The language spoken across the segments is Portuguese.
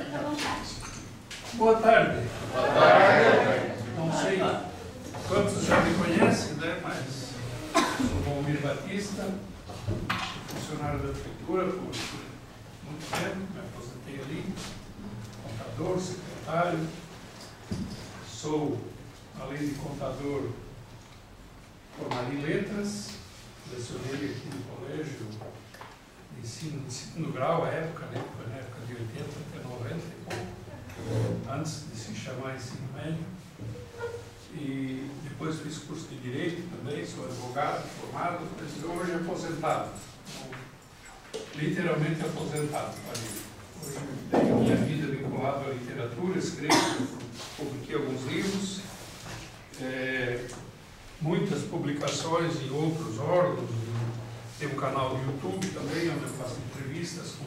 Fica à vontade. Boa tarde. Boa tarde. Não sei quantos já me conhecem, né? Mas sou Valmir Batista, funcionário da prefeitura por muito tempo, me aposentei ali, contador, secretário. Sou, além de contador, formado em letras, lecionei aqui no colégio de ensino de segundo grau, à época, né? Foi na época de 80 até 90 e pouco, antes de se chamar ensino médio. E depois fiz curso de Direito também, sou advogado, formado, mas hoje aposentado. Literalmente aposentado. Hoje tenho minha vida vinculada à literatura, escrevo, publiquei alguns livros, muitas publicações em outros órgãos, tem um canal do YouTube também, onde eu faço entrevistas com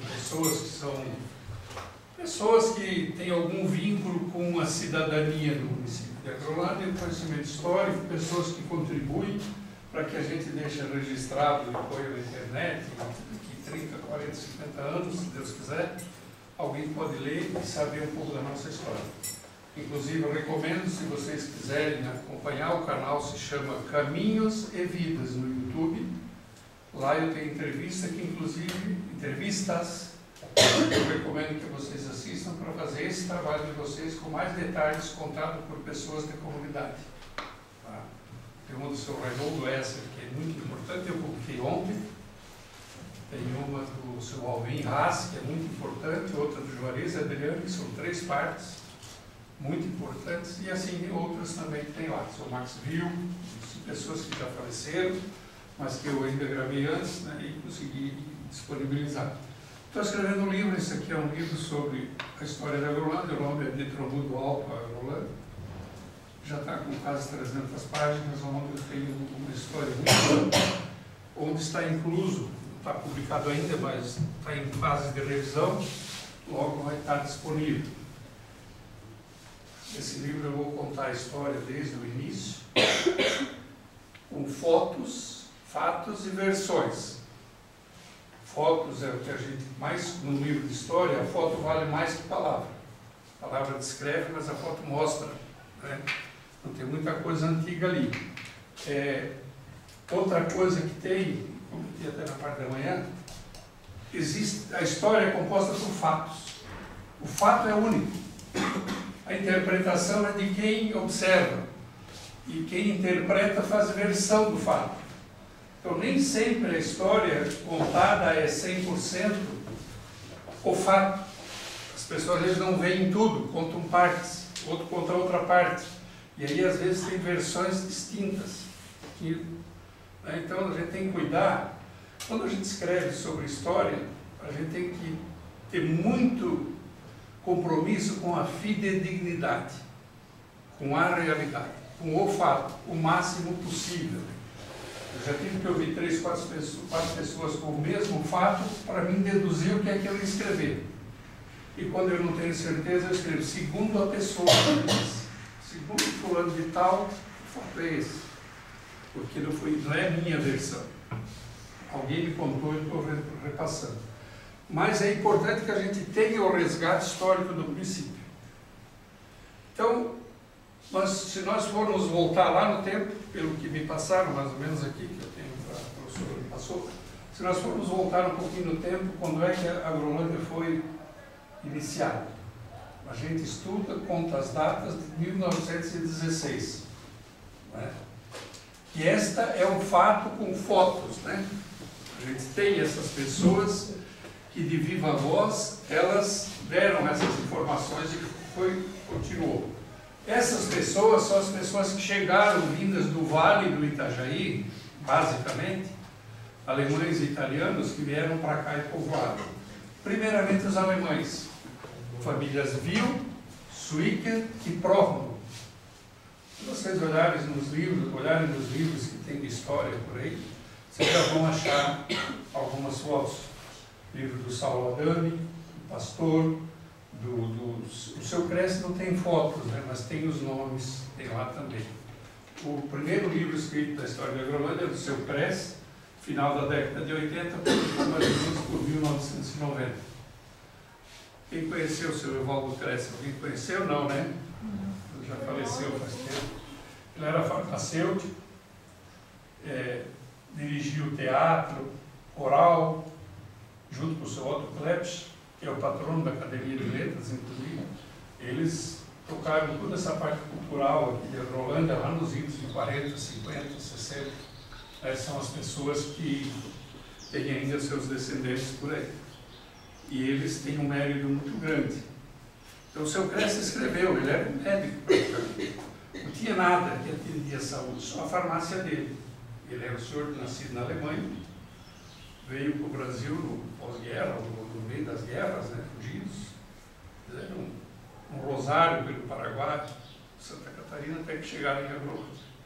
pessoas que têm algum vínculo com a cidadania do município de Agrolândia, o conhecimento histórico, pessoas que contribuem para que a gente deixe registrado depois na internet, daqui 30, 40, 50 anos, se Deus quiser, alguém pode ler e saber um pouco da nossa história. Inclusive, eu recomendo, se vocês quiserem acompanhar, o canal se chama Caminhos e Vidas no YouTube. Lá eu tenho entrevista, entrevistas, eu recomendo que vocês assistam para fazer esse trabalho de vocês com mais detalhes contado por pessoas da comunidade. Tá? Tem uma do seu Raimundo Esser, que é muito importante, eu publiquei ontem. Tem uma do seu Alvin Haas, que é muito importante, outra do Juarez Adriano, que são 3 partes muito importantes, e assim outras também que tem lá. São Max Vil, pessoas que já faleceram, mas que eu ainda gravei antes, né, e consegui disponibilizar. Estou escrevendo um livro, esse aqui é um livro sobre a história da Agrolândia, o nome é De Trombudo Alto a Agrolândia. Já está com quase 300 páginas, onde eu tenho uma história muito boa, onde está incluso, não está publicado ainda, mas está em fase de revisão, logo vai estar disponível. Esse livro eu vou contar a história desde o início, com fotos, fatos e versões. Fotos é o que a gente mais, no livro de história, a foto vale mais que palavra. A palavra descreve, mas a foto mostra, né? Então tem muita coisa antiga ali. Outra coisa que tem, como eu até na parte da manhã, a história é composta por fatos. O fato é único. A interpretação é de quem observa. E quem interpreta faz versão do fato. Então, nem sempre a história contada é 100% o fato. As pessoas, às vezes, não veem tudo, contam partes, outro conta outra parte. E aí, às vezes, tem versões distintas. Então, a gente tem que cuidar. Quando a gente escreve sobre história, a gente tem que ter muito compromisso com a fidedignidade, com a realidade, com o fato, o máximo possível. Eu já tive que ouvir 3, 4 pessoas com o mesmo fato para mim deduzir o que é que eu ia escrever. E quando eu não tenho certeza, eu escrevo segundo a pessoa. Segundo fulano de tal, o fato é esse. Porque não é minha versão. Alguém me contou e eu estou repassando. Mas é importante que a gente tenha o resgate histórico do município. Então, se nós formos voltar lá no tempo, pelo que me passaram, mais ou menos aqui, que eu tenho, a professora me passou, se nós formos voltar um pouquinho no tempo, quando é que a Agrolândia foi iniciada? A gente estuda, conta as datas de 1916. Né? E esta é um fato com fotos, né? A gente tem essas pessoas que de viva voz, elas deram essas informações e continuou. Essas pessoas são as pessoas que chegaram vindas do Vale do Itajaí, basicamente, alemães e italianos que vieram para cá e povoaram. Primeiramente os alemães, famílias Wil, Suiker e Prohn. Se vocês olharem nos livros que tem de história por aí, vocês já vão achar algumas fotos. Livro do Saulo Adami, do pastor, o seu Cresce não tem fotos, né, mas tem os nomes, tem lá também. O primeiro livro escrito da história da Agrolândia é do seu Cresce, final da década de 80, mais ou menos por 1990. Quem conheceu o seu Evaldo Cresce? Alguém conheceu? Não, né? Ele já faleceu faz tempo. Ele era farmacêutico, dirigiu o teatro, coral, junto com o seu Otto Klepsch, que é o patrono da Academia de Letras, inclusive. Eles tocaram toda essa parte cultural aqui de Rolândia, lá nos anos de 40, 50, 60. Essas são as pessoas que têm ainda seus descendentes por aí. E eles têm um mérito muito grande. Então o seu Cresce escreveu, ele era um médico praticamente. Não tinha nada que atendia a saúde, só a farmácia dele. Ele era um senhor nascido na Alemanha, veio para o Brasil no pós-guerra, no meio das guerras, né, fugidos. Fizeram um rosário pelo Paraguai, Santa Catarina, até que chegaram em Agrolândia.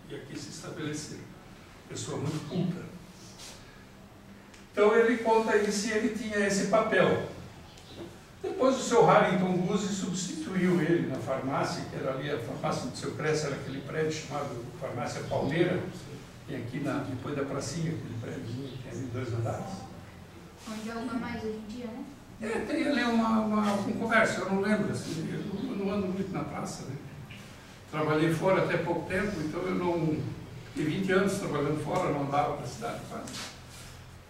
E aqui se estabeleceram. Pessoa muito culta. Então ele conta isso e ele tinha esse papel. Depois o seu Harrington Guzzi substituiu ele na farmácia, que era ali, a farmácia do seu Cresce era aquele prédio chamado Farmácia Palmeira, e aqui depois da pracinha, aquele prédio que tem ali 2 andares. Onde é uma mais hoje em dia, né? Tem ali um comércio, eu não lembro, assim, eu não ando muito na praça, né? Trabalhei fora até pouco tempo, então eu não... Fiquei 20 anos trabalhando fora, não andava para a cidade quase.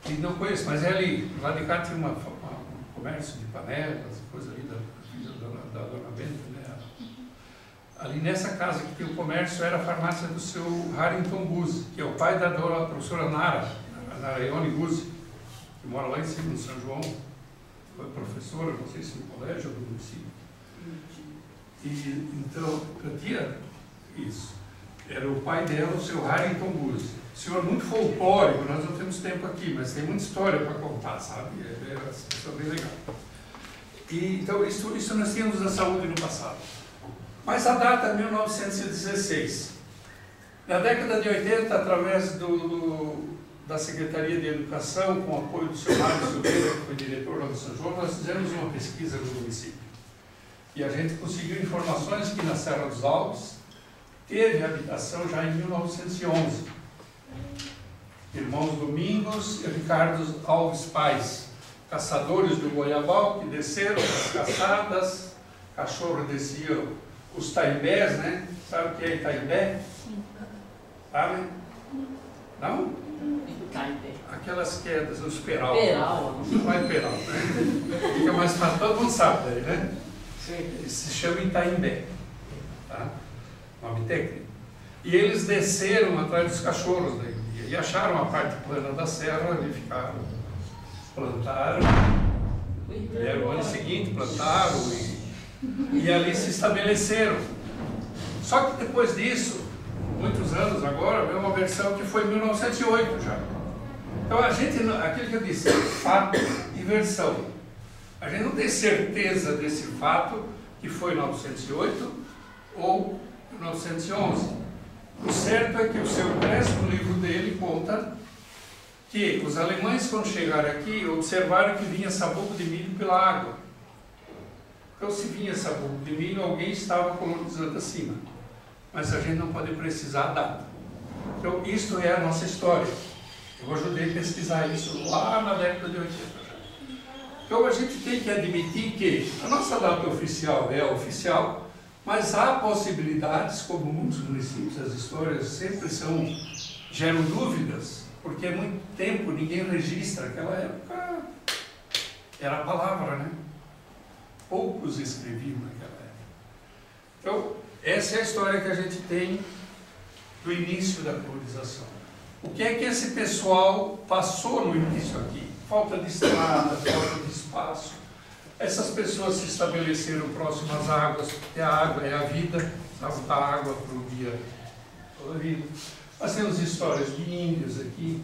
E não conheço, mas é ali, lá de cá tinha um comércio de panelas, coisa ali da dona Benta, né? Ali nessa casa que tem o comércio era a farmácia do seu Harrington Guzzi, que é o pai da professora Nara Ione Guzzi, que mora lá em cima, no São João. Foi professora, não sei se no colégio ou no município. E então, eu tinha isso. Era o pai dela, o seu Harrington Guzzi. Senhor muito folclórico, nós não temos tempo aqui, mas tem muita história para contar, sabe? Isso é bem legal. E, então, isso nós tínhamos na saúde no passado. Mas a data é 1916. Na década de 80, através da Secretaria de Educação, com o apoio do seu Mário Silveira, que foi diretor lá do São João, nós fizemos uma pesquisa no município. E a gente conseguiu informações que na Serra dos Alves teve habitação já em 1911. Irmãos Domingos e Ricardo Alves Pais, caçadores do Goiabal, que desceram as caçadas, cachorro descia os taimbés, né? Sabe o que é Itaimbé? Sabe? Não? Itaimbé. Aquelas quedas, os peral. Peral. Não é peral, né? Fica mais fácil, todo mundo sabe daí, né? Sim. Se chama Itaimbé. Tá? Nome técnico. E eles desceram atrás dos cachorros daí. E acharam a parte plana da serra, e ficaram, plantaram, e o ano seguinte plantaram e ali se estabeleceram. Só que depois disso, muitos anos agora, veio uma versão que foi em 1908 já. Então a gente, aquilo que eu disse, fato e versão. A gente não tem certeza desse fato que foi em 1908 ou 1911. O certo é que o seu Cresce, no livro dele, conta que os alemães, quando chegaram aqui, observaram que vinha sabugo de milho pela água. Então, se vinha sabugo de milho, alguém estava colonizando acima. Mas a gente não pode precisar a data. Então, isto é a nossa história. Eu ajudei a pesquisar isso lá na década de 80. Então, a gente tem que admitir que a nossa data oficial é a oficial, mas há possibilidades, como muitos municípios, as histórias sempre geram dúvidas, porque há muito tempo ninguém registra. Aquela época era a palavra, né? Poucos escreviam naquela época. Então, essa é a história que a gente tem do início da colonização. O que é que esse pessoal passou no início aqui? Falta de estrada, falta de espaço. Essas pessoas se estabeleceram próximo às águas, porque a água é a vida, precisava da água para o dia toda a vida. Nós temos histórias de índios aqui,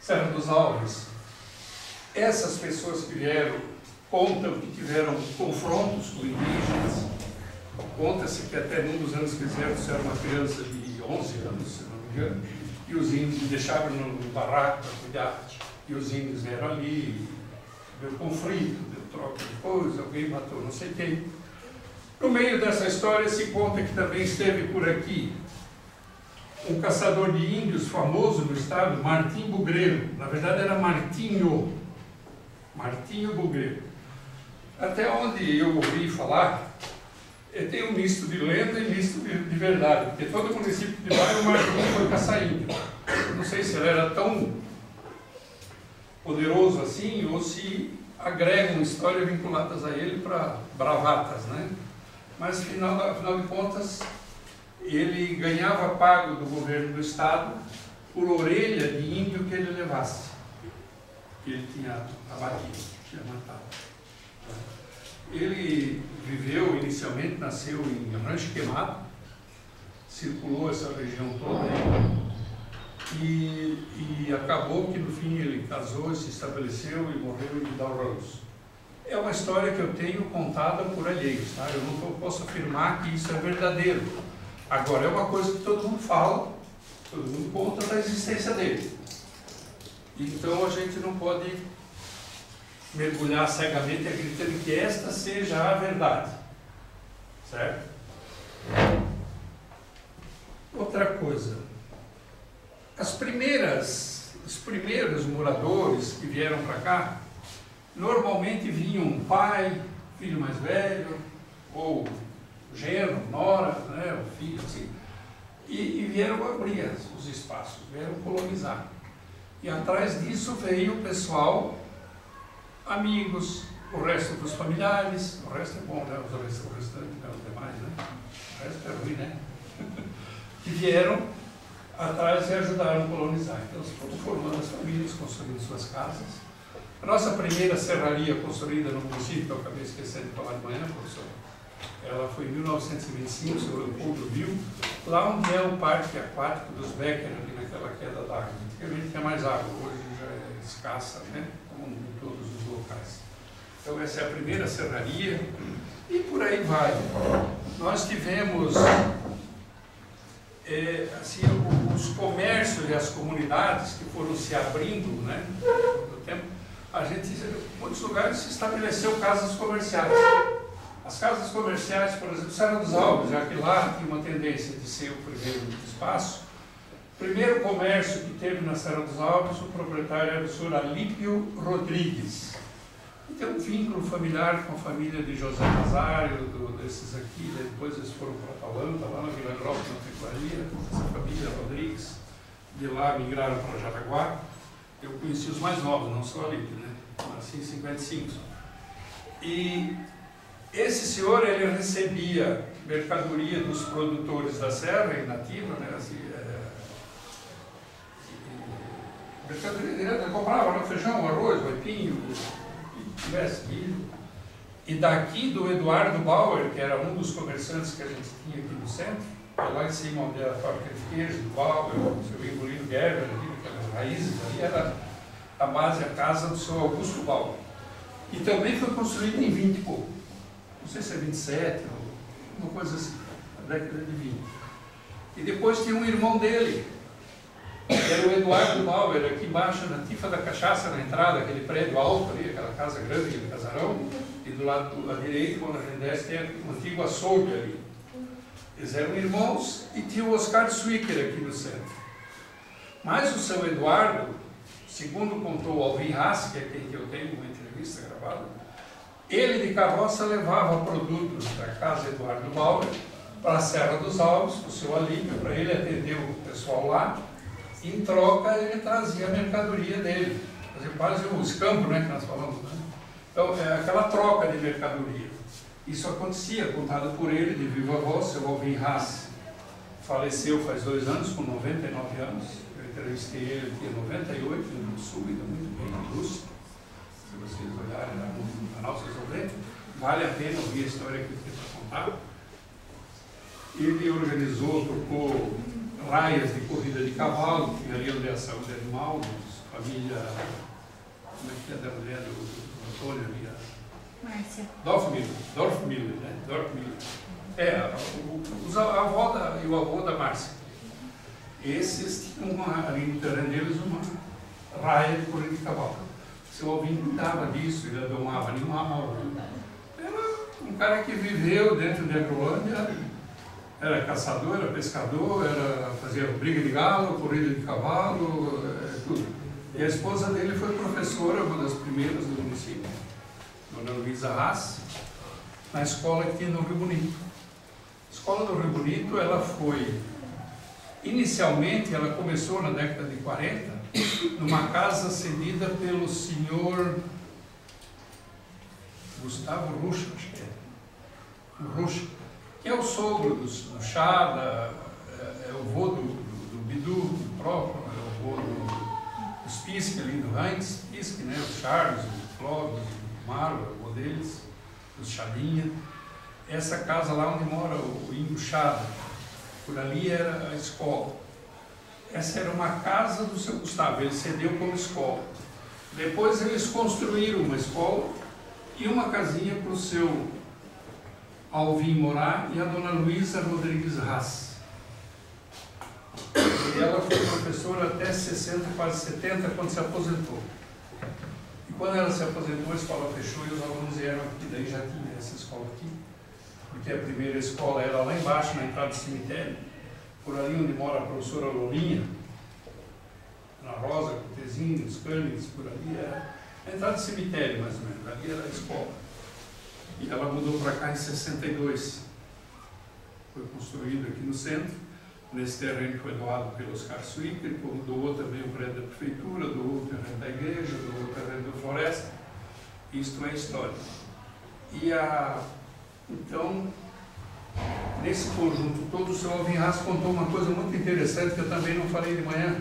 Serra dos Alves. Essas pessoas que vieram contam que tiveram confrontos com indígenas. Conta-se que até num dos anos que vieram, você era uma criança de 11 anos, se não me engano, e os índios deixaram no barraco para cuidar, e os índios vieram ali, deu conflito, deu troca de coisa, alguém matou não sei quem. No meio dessa história se conta que também esteve por aqui um caçador de índios famoso no estado, Martim Bugreiro. Na verdade era Martinho Bugreiro. até onde eu ouvi falar, tem um misto de lenda e misto de verdade, porque todo o município de lá o Marconi foi caçar índio. Eu não sei se ele era tão poderoso assim, ou se agregam histórias vinculadas a ele para bravatas, né? Mas, afinal de contas, ele ganhava pago do governo do estado por orelha de índio que ele levasse, que ele tinha abatido, tinha matado. Ele viveu inicialmente, nasceu em Rancho Queimado, circulou essa região toda e acabou que no fim ele casou, se estabeleceu e morreu em Vidal Ramos. É uma história que eu tenho contada por alheios, tá? Eu não posso afirmar que isso é verdadeiro. Agora, é uma coisa que todo mundo fala, todo mundo conta da existência dele. Então a gente não pode mergulhar cegamente acreditando que esta seja a verdade, certo? Outra coisa, os primeiros moradores que vieram para cá, normalmente vinham um pai, filho mais velho, ou genro, nora, né, o filho, assim, e vieram abrir os espaços, vieram colonizar. E atrás disso veio o pessoal, amigos, o resto dos familiares, o resto é bom, né? O restante, né? Os demais, né? O resto é ruim, né? Que vieram atrás e ajudaram a colonizar. Então, foram formando as famílias, construindo suas casas. A nossa primeira serraria construída no município, que eu acabei esquecendo de falar de manhã, professor, ela foi em 1925, o senhor Leopoldo viu, lá onde é o parque aquático dos Becker, ali naquela queda d'água. Antigamente tinha mais água, hoje já é escassa, né? Como em todos os locais. Então essa é a primeira serraria e por aí vai. Nós tivemos assim, os comércios e as comunidades que foram se abrindo, né, no tempo. A gente, em muitos lugares, se estabeleceu casas comerciais. As casas comerciais, por exemplo, Serra dos Alves, já que lá tinha uma tendência de ser o primeiro espaço. O primeiro comércio que teve na Serra dos Alves, o proprietário era o senhor Alípio Rodrigues. E tem um vínculo familiar com a família de José Nazário, desses aqui, depois eles foram para Atalanta, lá na Vila Grossa, na Pecuaria, essa família Rodrigues, de lá migraram para Jaraguá. Eu conheci os mais novos, não só Alípio, né? Nasci em 55. E esse senhor, ele recebia mercadoria dos produtores da serra, e nativa, né? Assim, mercadoria direta, ele comprava feijão, arroz, aipinho, tivesse milho. E daqui do Eduardo Bauer, que era um dos comerciantes que a gente tinha aqui no centro, lá em cima onde era a fábrica de queijo, do Bauer, o seu Ingolino Gerber, aquelas raízes ali, era a base, a casa do seu Augusto Bauer. E também foi construído em 20 e pouco. Não sei se é 27 ou uma coisa assim, na década de 20. E depois tinha um irmão dele, que era o Eduardo Bauer, aqui embaixo, na Tifa da Cachaça, na entrada, aquele prédio alto ali, aquela casa grande, aquele casarão, e do lado à direita, quando a gente desce, tem um antigo açougue ali. Eles eram irmãos e tinha o Oscar Zwicker aqui no centro. Mas o seu Eduardo, segundo contou o Alvin Haas, que é quem eu tenho uma entrevista gravada, ele de carroça levava produtos da casa Eduardo Bauer para a Serra dos Alves, para o seu Alípio, para ele atender o pessoal lá. Em troca, ele trazia a mercadoria dele. Quase o escampo, né, que nós falamos. Né? Então, é aquela troca de mercadoria. Isso acontecia, contado por ele, de viva voz. Seu Alvin Haas faleceu faz 2 anos, com 99 anos. Eu entrevistei ele, tinha 98, no Rio Grande do Sul, ainda muito bem, lúcido. Se vocês olharem lá no canal, vocês vão ver. Vale a pena ouvir a história que eu tenho para contar. Ele organizou, tocou raias de corrida de cavalo, tinha ali onde é a saúde animal, família, como é que é da mulher do Antônio ali? Márcia. Dorfmiller, né? Dorfmiller. A avó e o avô da Márcia. Esses tinham ali no terreno deles uma raia de corrida de cavalo. Seu Alvin cuidava disso, ele domava animal. Era um cara que viveu dentro de Agrolândia. Era caçador, era pescador, fazia briga de galo, corrida de cavalo, tudo. E a esposa dele foi professora, uma das primeiras do município, Dona Luísa Haas, na escola que tinha no Rio Bonito. A escola do Rio Bonito, ela foi, inicialmente, ela começou na década de 40, numa casa cedida pelo senhor Gustavo Rucha, acho que é, Rucha, que é o sogro do Chada, é o vô do Bidu, do próprio, é o vô dos Piske ali, do Heinz Piske, né, o Charles, o Clóvis, o Mário, é o vô deles, os Chadinha. Essa casa lá onde mora o Ingo Chada, por ali era a escola. Essa era uma casa do seu Gustavo, ele cedeu como escola. Depois eles construíram uma escola e uma casinha para o seu Alvim morar e a Dona Luísa Rodrigues Haas. E ela foi professora até 60, quase 70, quando se aposentou. E quando ela se aposentou, a escola fechou e os alunos vieram aqui, daí já tinha essa escola aqui, porque a primeira escola era lá embaixo, na entrada do cemitério, por ali onde mora a professora Lourinha, na Rosa, Cortezinho, os Cânigs, por ali era a entrada do cemitério, mais ou menos, ali era a escola. E ela mudou para cá em 62. Foi construída aqui no centro, nesse terreno que foi doado pelo Oscar Suíker, doou também o prédio da prefeitura, doou o terreno da igreja, doou o terreno da floresta. Isto é história. E então, nesse conjunto todo, o senhor Alvim Haas contou uma coisa muito interessante que eu também não falei de manhã.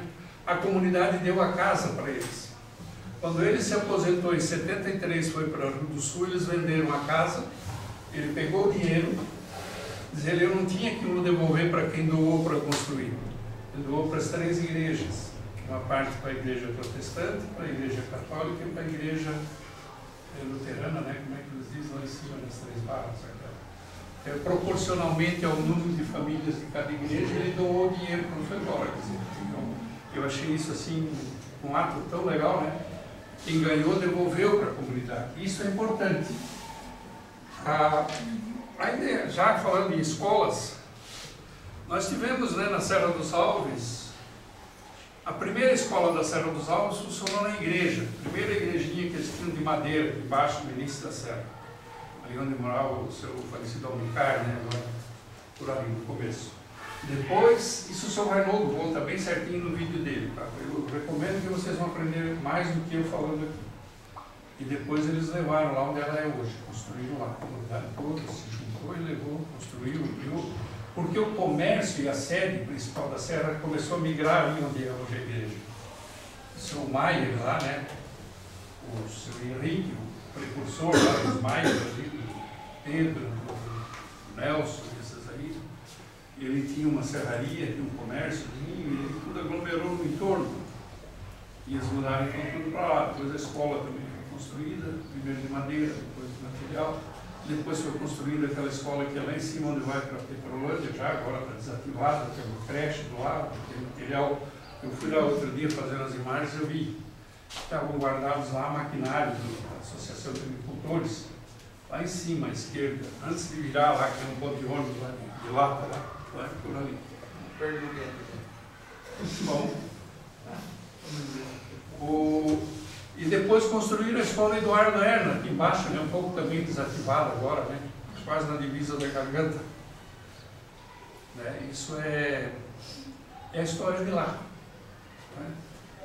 A comunidade deu a casa para eles. Quando ele se aposentou em 73, foi para o Rio do Sul, eles venderam a casa, ele pegou o dinheiro, dizendo eu não tinha que o devolver para quem doou para construir. Ele doou para as 3 igrejas, uma parte para a igreja protestante, para a igreja católica e para a igreja luterana, né? Como é que eles dizem lá em cima das 3 barras? Proporcionalmente ao número de famílias de cada igreja, ele doou o dinheiro para o foi embora. Então, eu achei isso assim um ato tão legal, né? Quem ganhou devolveu para a comunidade. Isso é importante. Ainda já falando em escolas, nós tivemos, né, na Serra dos Alves, a primeira escola da Serra dos Alves funcionou na igreja, a primeira igrejinha que eles tinham de madeira, embaixo do início da serra, ali onde morava o seu falecido Almicar, né, agora, por ali no começo. Depois, isso o seu Reinaldo conta bem certinho no vídeo dele, tá? Eu recomendo que vocês vão aprender mais do que eu falando aqui. E depois eles levaram lá onde ela é hoje, construíram lá a comunidade toda, se juntou e levou, construiu, ampliou, porque o comércio e a sede principal da Serra começou a migrar ali onde é hoje a igreja. O seu Maier lá, né, o seu Henrique, o precursor lá dos Maier, ali, o Pedro, o Nelson, esses aí, ele tinha uma serraria, tinha um comércio, ele tudo aglomerou no entorno. E eles mudaram então tudo para lá. Depois a escola também foi construída, primeiro de madeira, depois de material. Depois foi construída aquela escola que é lá em cima, onde vai para a Petrolândia, já agora está desativada, tem uma creche do lado, tem material. Eu fui lá outro dia fazendo as imagens e eu vi que estavam guardados lá maquinários da Associação de Agricultores, lá em cima, à esquerda, antes de virar lá, que tem um ponto de ônibus lá de lata, lá por ali. Bom. E depois construíram a escola Eduardo Erna, aqui embaixo, né, um pouco também desativada agora, né, quase na divisa da Garganta. Né, isso é a história de lá. Né.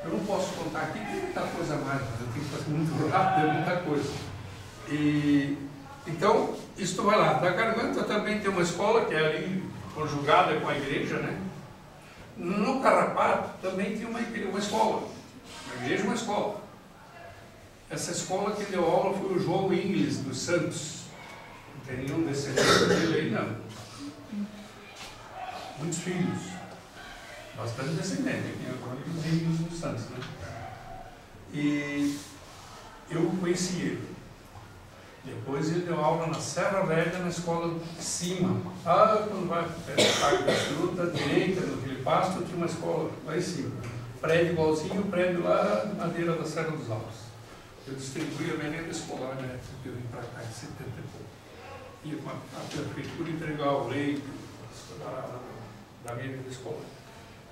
Eu não posso contar aqui, tem muita coisa mais, mas eu tenho que fazer muito rápido, é muita coisa. Então, isto vai lá. Da Garganta também tem uma escola que é ali conjugada com a igreja, né? No Carrapato também tem uma escola. A igreja é uma escola. Essa escola que deu aula foi o João Ingles dos Santos. Não tem nenhum descendente dele aí, não. Muitos filhos. Bastante descendente. Aqui agora os Ingles dos Santos, né? E eu conheci ele. Depois ele deu aula na Serra Velha, na escola de cima. Quando vai para o Parque da Fruta, à direita, no Rio Pasto, tinha uma escola lá em cima. Prédio igualzinho, o prédio lá na madeira da Serra dos Alves. Eu distribuí a merenda escolar, né? Porque eu vim para cá em 70 e pouco. Ia com a prefeitura entregar o leite da merenda escolar.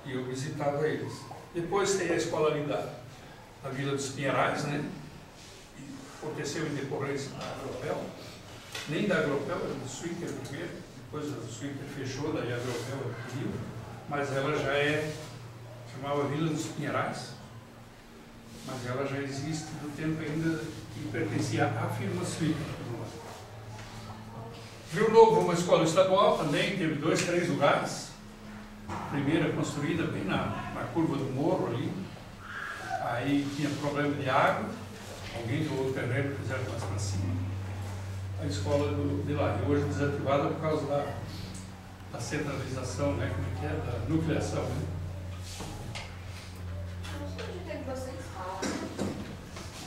E eu visitava eles. Depois tem a escola ali da Vila dos Pinheirais, né? aconteceu em decorrência da Agropel, nem da Agropel, era do Swinker primeiro, depois a Swinker fechou, daí a Agropel adquiriu, mas ela já chamava Vila dos Pinheirais, mas ela já existe do tempo ainda que pertencia à firma Swinker. Rio Novo, uma escola estadual também, teve 2, 3 lugares. A primeira construída bem na curva do morro ali. Aí tinha problema de água, alguém doou o terreno, fizeram mais para cima. A escola de lá, e hoje desativada por causa da centralização, né? Como é que é? Da nucleação, né?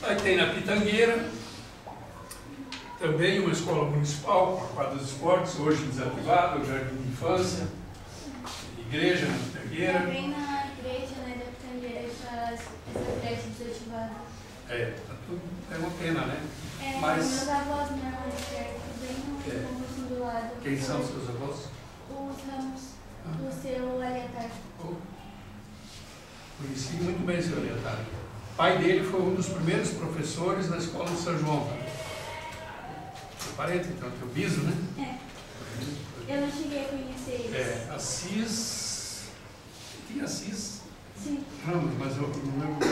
Aí tem na Pitangueira, também uma escola municipal, com a quadra dos esportes, hoje desativada, o jardim de infância, igreja na Pitangueira. Também na igreja, né, da Pitangueira, essa creche desativada. É uma pena, né? Mas meus avós, minha mãe, bem no do lado. Quem são os seus avós? Os Ramos, do seu Aleatar. Conheci muito bem o seu Aleatar. O pai dele foi um dos primeiros professores na escola de São João. Parente, então, teu biso, né? Eu não cheguei a conhecer eles. Assis. Tinha Assis? Sim. Ramos, mas eu não lembro.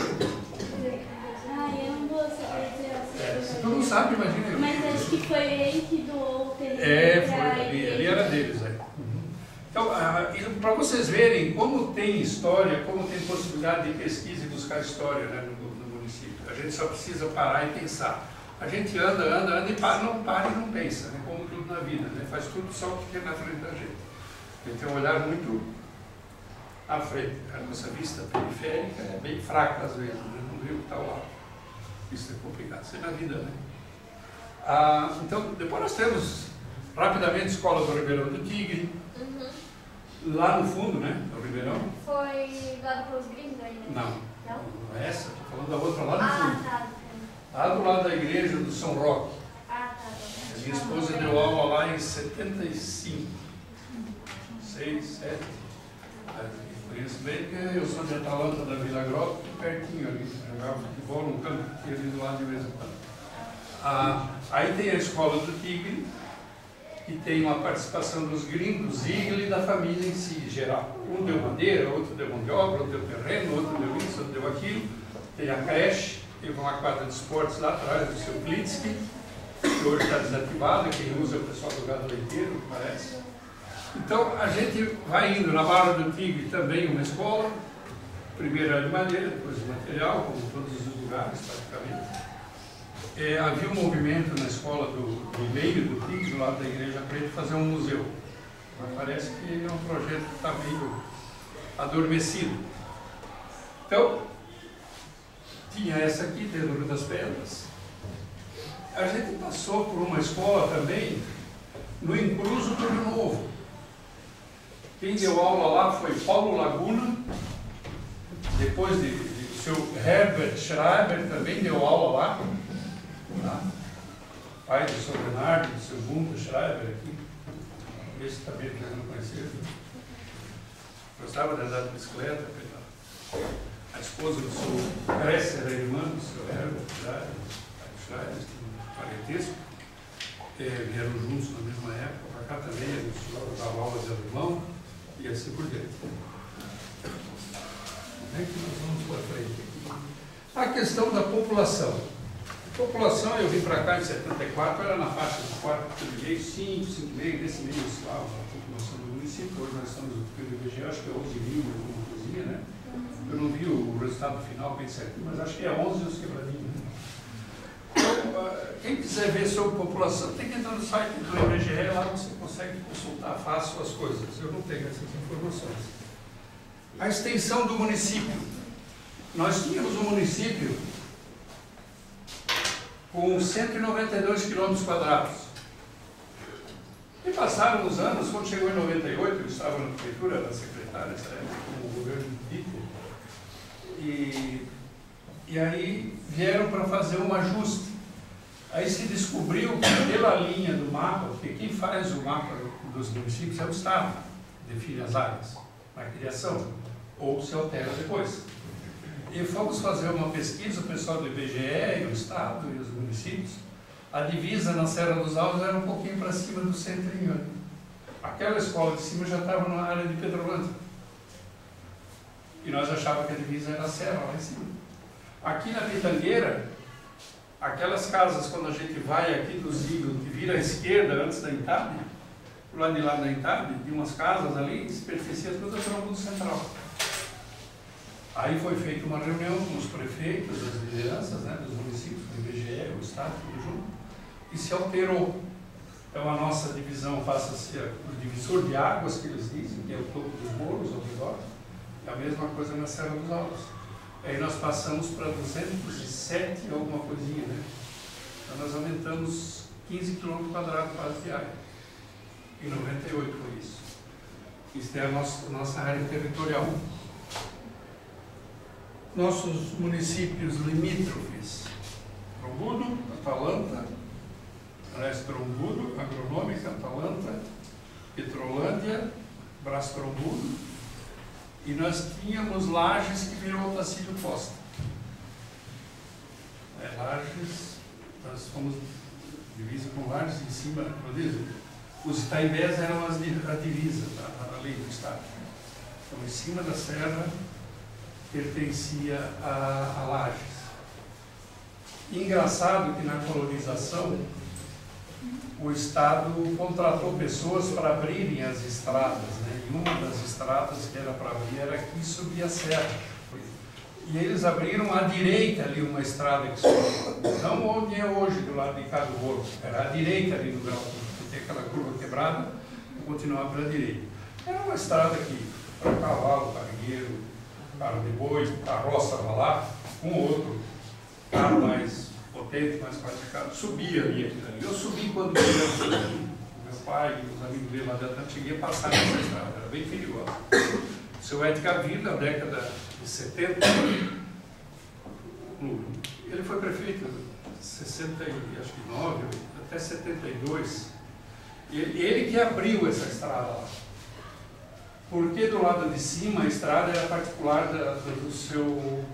Eu não vou saber dizer assim. Se tu não sabe, imagina eu. Mas acho que foi ele que doou o terreno. Foi, ele era deles, aí. Então, para vocês verem como tem história, como tem possibilidade de pesquisa e buscar história, né, no município. A gente só precisa parar e pensar. A gente anda e não para e não pensa, né? Como tudo na vida, né? Faz tudo só o que tem na frente da gente. A gente tem um olhar muito à frente. A nossa vista periférica é bem fraca às vezes, né? Não vê o que está ao lado. Isso é complicado, isso é na vida, né? Então, depois nós temos rapidamente a Escola do Ribeirão do Tigre, lá no fundo, né? Do Ribeirão. Foi lá do Gringos ainda? Não é essa, estou falando da outra lá no fundo. Tá. Lá do lado da igreja do São Roque. Tá. A minha esposa deu aula lá em 75, 6, 7. Por isso bem que eu sou de Atalanta da Vila Grossa, pertinho ali, jogava futebol num campo que tinha ali do lado de vez em quando. Aí tem a Escola do Tigre, que tem uma participação dos gringos, Ziegler e da família em si, geral. Um deu madeira, outro deu mão de obra, outro deu terreno, outro deu isso, outro deu aquilo. Tem a creche, teve uma quadra de esportes lá atrás do seu Klitsky, que hoje está desativada, quem usa é o pessoal do gado leiteiro, parece. Então, a gente vai indo na Barra do Tigre também, uma escola, primeiro era de madeira, depois de material, como todos os lugares, praticamente. Havia um movimento na escola do meio do Tigre, do lado da Igreja Preta, fazer um museu. Mas parece que é um projeto que está meio adormecido. Então, tinha essa aqui, dentro do Rio das Pedras. A gente passou por uma escola também, no Incluso do Rio Novo. Quem deu aula lá foi Paulo Laguna, depois o seu Herbert Schreiber também deu aula lá. Pai do seu Bernardo, do seu Bunto Schreiber aqui. Esse também que eu não conhecia. Gostava de andar de bicicleta. A esposa do seu Grécia era irmã do seu Herbert Schreiber, parentesco. Vieram juntos na mesma época. Para cá também, a gente dava aula de alemão e assim por diante. Como é que nós vamos para frente? A questão da população. A população, eu vim para cá em 74, era na faixa de 4,5, 5,5, nesse meio lá, a população do município. Hoje nós estamos no IBGE, acho que é 11 mil, alguma coisinha, né? Eu não vi o resultado final bem certinho, mas acho que é 11 os quebradinhos. Né? Então, quem quiser ver sobre população, tem que entrar no site do IBGE, lá você consegue consultar fácil as coisas. Eu não tenho essas informações. A extensão do município. Nós tínhamos um município com 192 quilômetros quadrados. E passaram os anos, quando chegou em 98, eu estava na prefeitura, era secretária nessa época, com o governo de Dieter, e aí vieram para fazer um ajuste. Aí se descobriu que pela linha do mapa, porque quem faz o mapa dos municípios é o Estado, define as áreas na criação, ou se altera depois. E fomos fazer uma pesquisa, o pessoal do IBGE, o Estado e os municípios. A divisa na Serra dos Altos era um pouquinho para cima do centrinho. Aquela escola de cima já estava na área de Pedrolândia. E nós achávamos que a divisa era a serra lá em cima. Aqui na Pitangueira, aquelas casas, quando a gente vai aqui do Zigo, que vira à esquerda antes da Entab, do lado de lá da Entab, de umas casas ali, superfície toda para o mundo central. Aí foi feita uma reunião com os prefeitos, as lideranças, né, dos municípios, do IBGE, o Estado, tudo junto, e se alterou. Então a nossa divisão passa a ser o divisor de águas, que eles dizem, que é o topo dos morros, ao redor, é a mesma coisa na Serra dos Altos. Aí nós passamos para 207 alguma coisinha, né? Então nós aumentamos 15 km² quase de área. Em 98 foi isso. Isso é a nossa área territorial. Nossos municípios limítrofes: Trombudo, Atalanta, Trombudo, Agronômica, Atalanta, Petrolândia, Brás Trombudo, e nós tínhamos Lages, que virou Tacílio Costa. Lages, nós fomos divisa com Lages em cima, os Itaimbés eram a divisa, a lei do Estado. Então, em cima da serra, pertencia a Lages. E engraçado que na colonização o Estado contratou pessoas para abrirem as estradas, né? E uma das estradas que era para abrir era aqui e subir a serra. E eles abriram à direita ali uma estrada que subia, não onde é hoje, do lado de cá do Borgo, era à direita ali no grau, porque tem aquela curva quebrada, e continuava para a direita. Era uma estrada que para cavalo, cargueiro, carro de boi, carroça lá, um outro carro mais potente, mais qualificado, subia ali. Eu subi quando criança, meu pai e os amigos dele lá dentro, cheguei a passar nessa estrada, era bem perigosa. O seu Edgar Vila, na década de 70, ele foi prefeito de 69 até 72, e ele que abriu essa estrada lá. Porque do lado de cima a estrada era particular do seu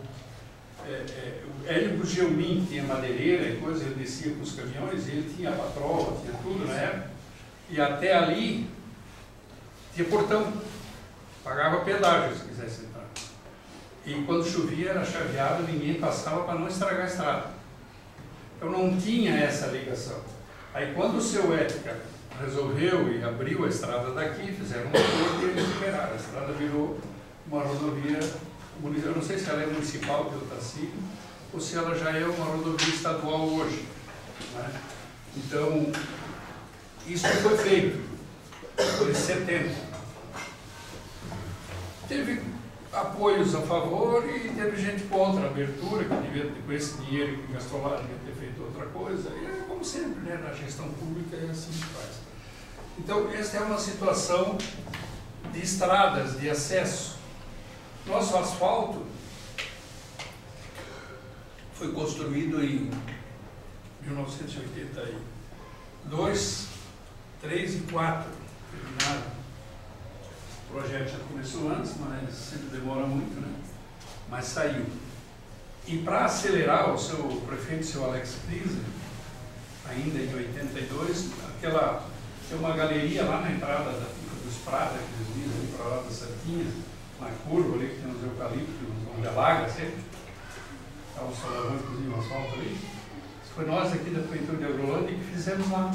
Hélio Bugelmin, que tinha madeireira e coisa, ele descia com os caminhões, e ele tinha patroa, tinha tudo na época, e até ali tinha portão, pagava pedágio se quisesse entrar. E quando chovia era chaveado, ninguém passava para não estragar a estrada. Então não tinha essa ligação. Aí quando o seu Ética resolveu e abriu a estrada daqui, fizeram um acordo e eles liberaram. A estrada virou uma rodovia, eu não sei se ela é municipal pelo Tacílio, ou se ela já é uma rodovia estadual hoje, né? Então, isso foi feito, foi em 70. Teve apoios a favor e teve gente contra a abertura, que devia ter, com esse dinheiro que gastou lá, devia ter feito outra coisa. E é como sempre, né? Na gestão pública é assim que faz. Então, esta é uma situação de estradas, de acesso. Nosso asfalto foi construído em 1982, 3 e 4, terminaram. O projeto já começou antes, mas sempre demora muito, né? Mas saiu. E para acelerar, o seu prefeito, o seu Alex Kriser, ainda em 82, tem uma galeria lá na entrada dos Pradas, que eles dizem, ali para lá da Santinha, na curva ali, que tem uns eucaliptos, onde alaga sempre. Está um solarão, inclusive, um asfalto ali. Isso foi nós aqui da Prefeitura de Agrolândia que fizemos lá,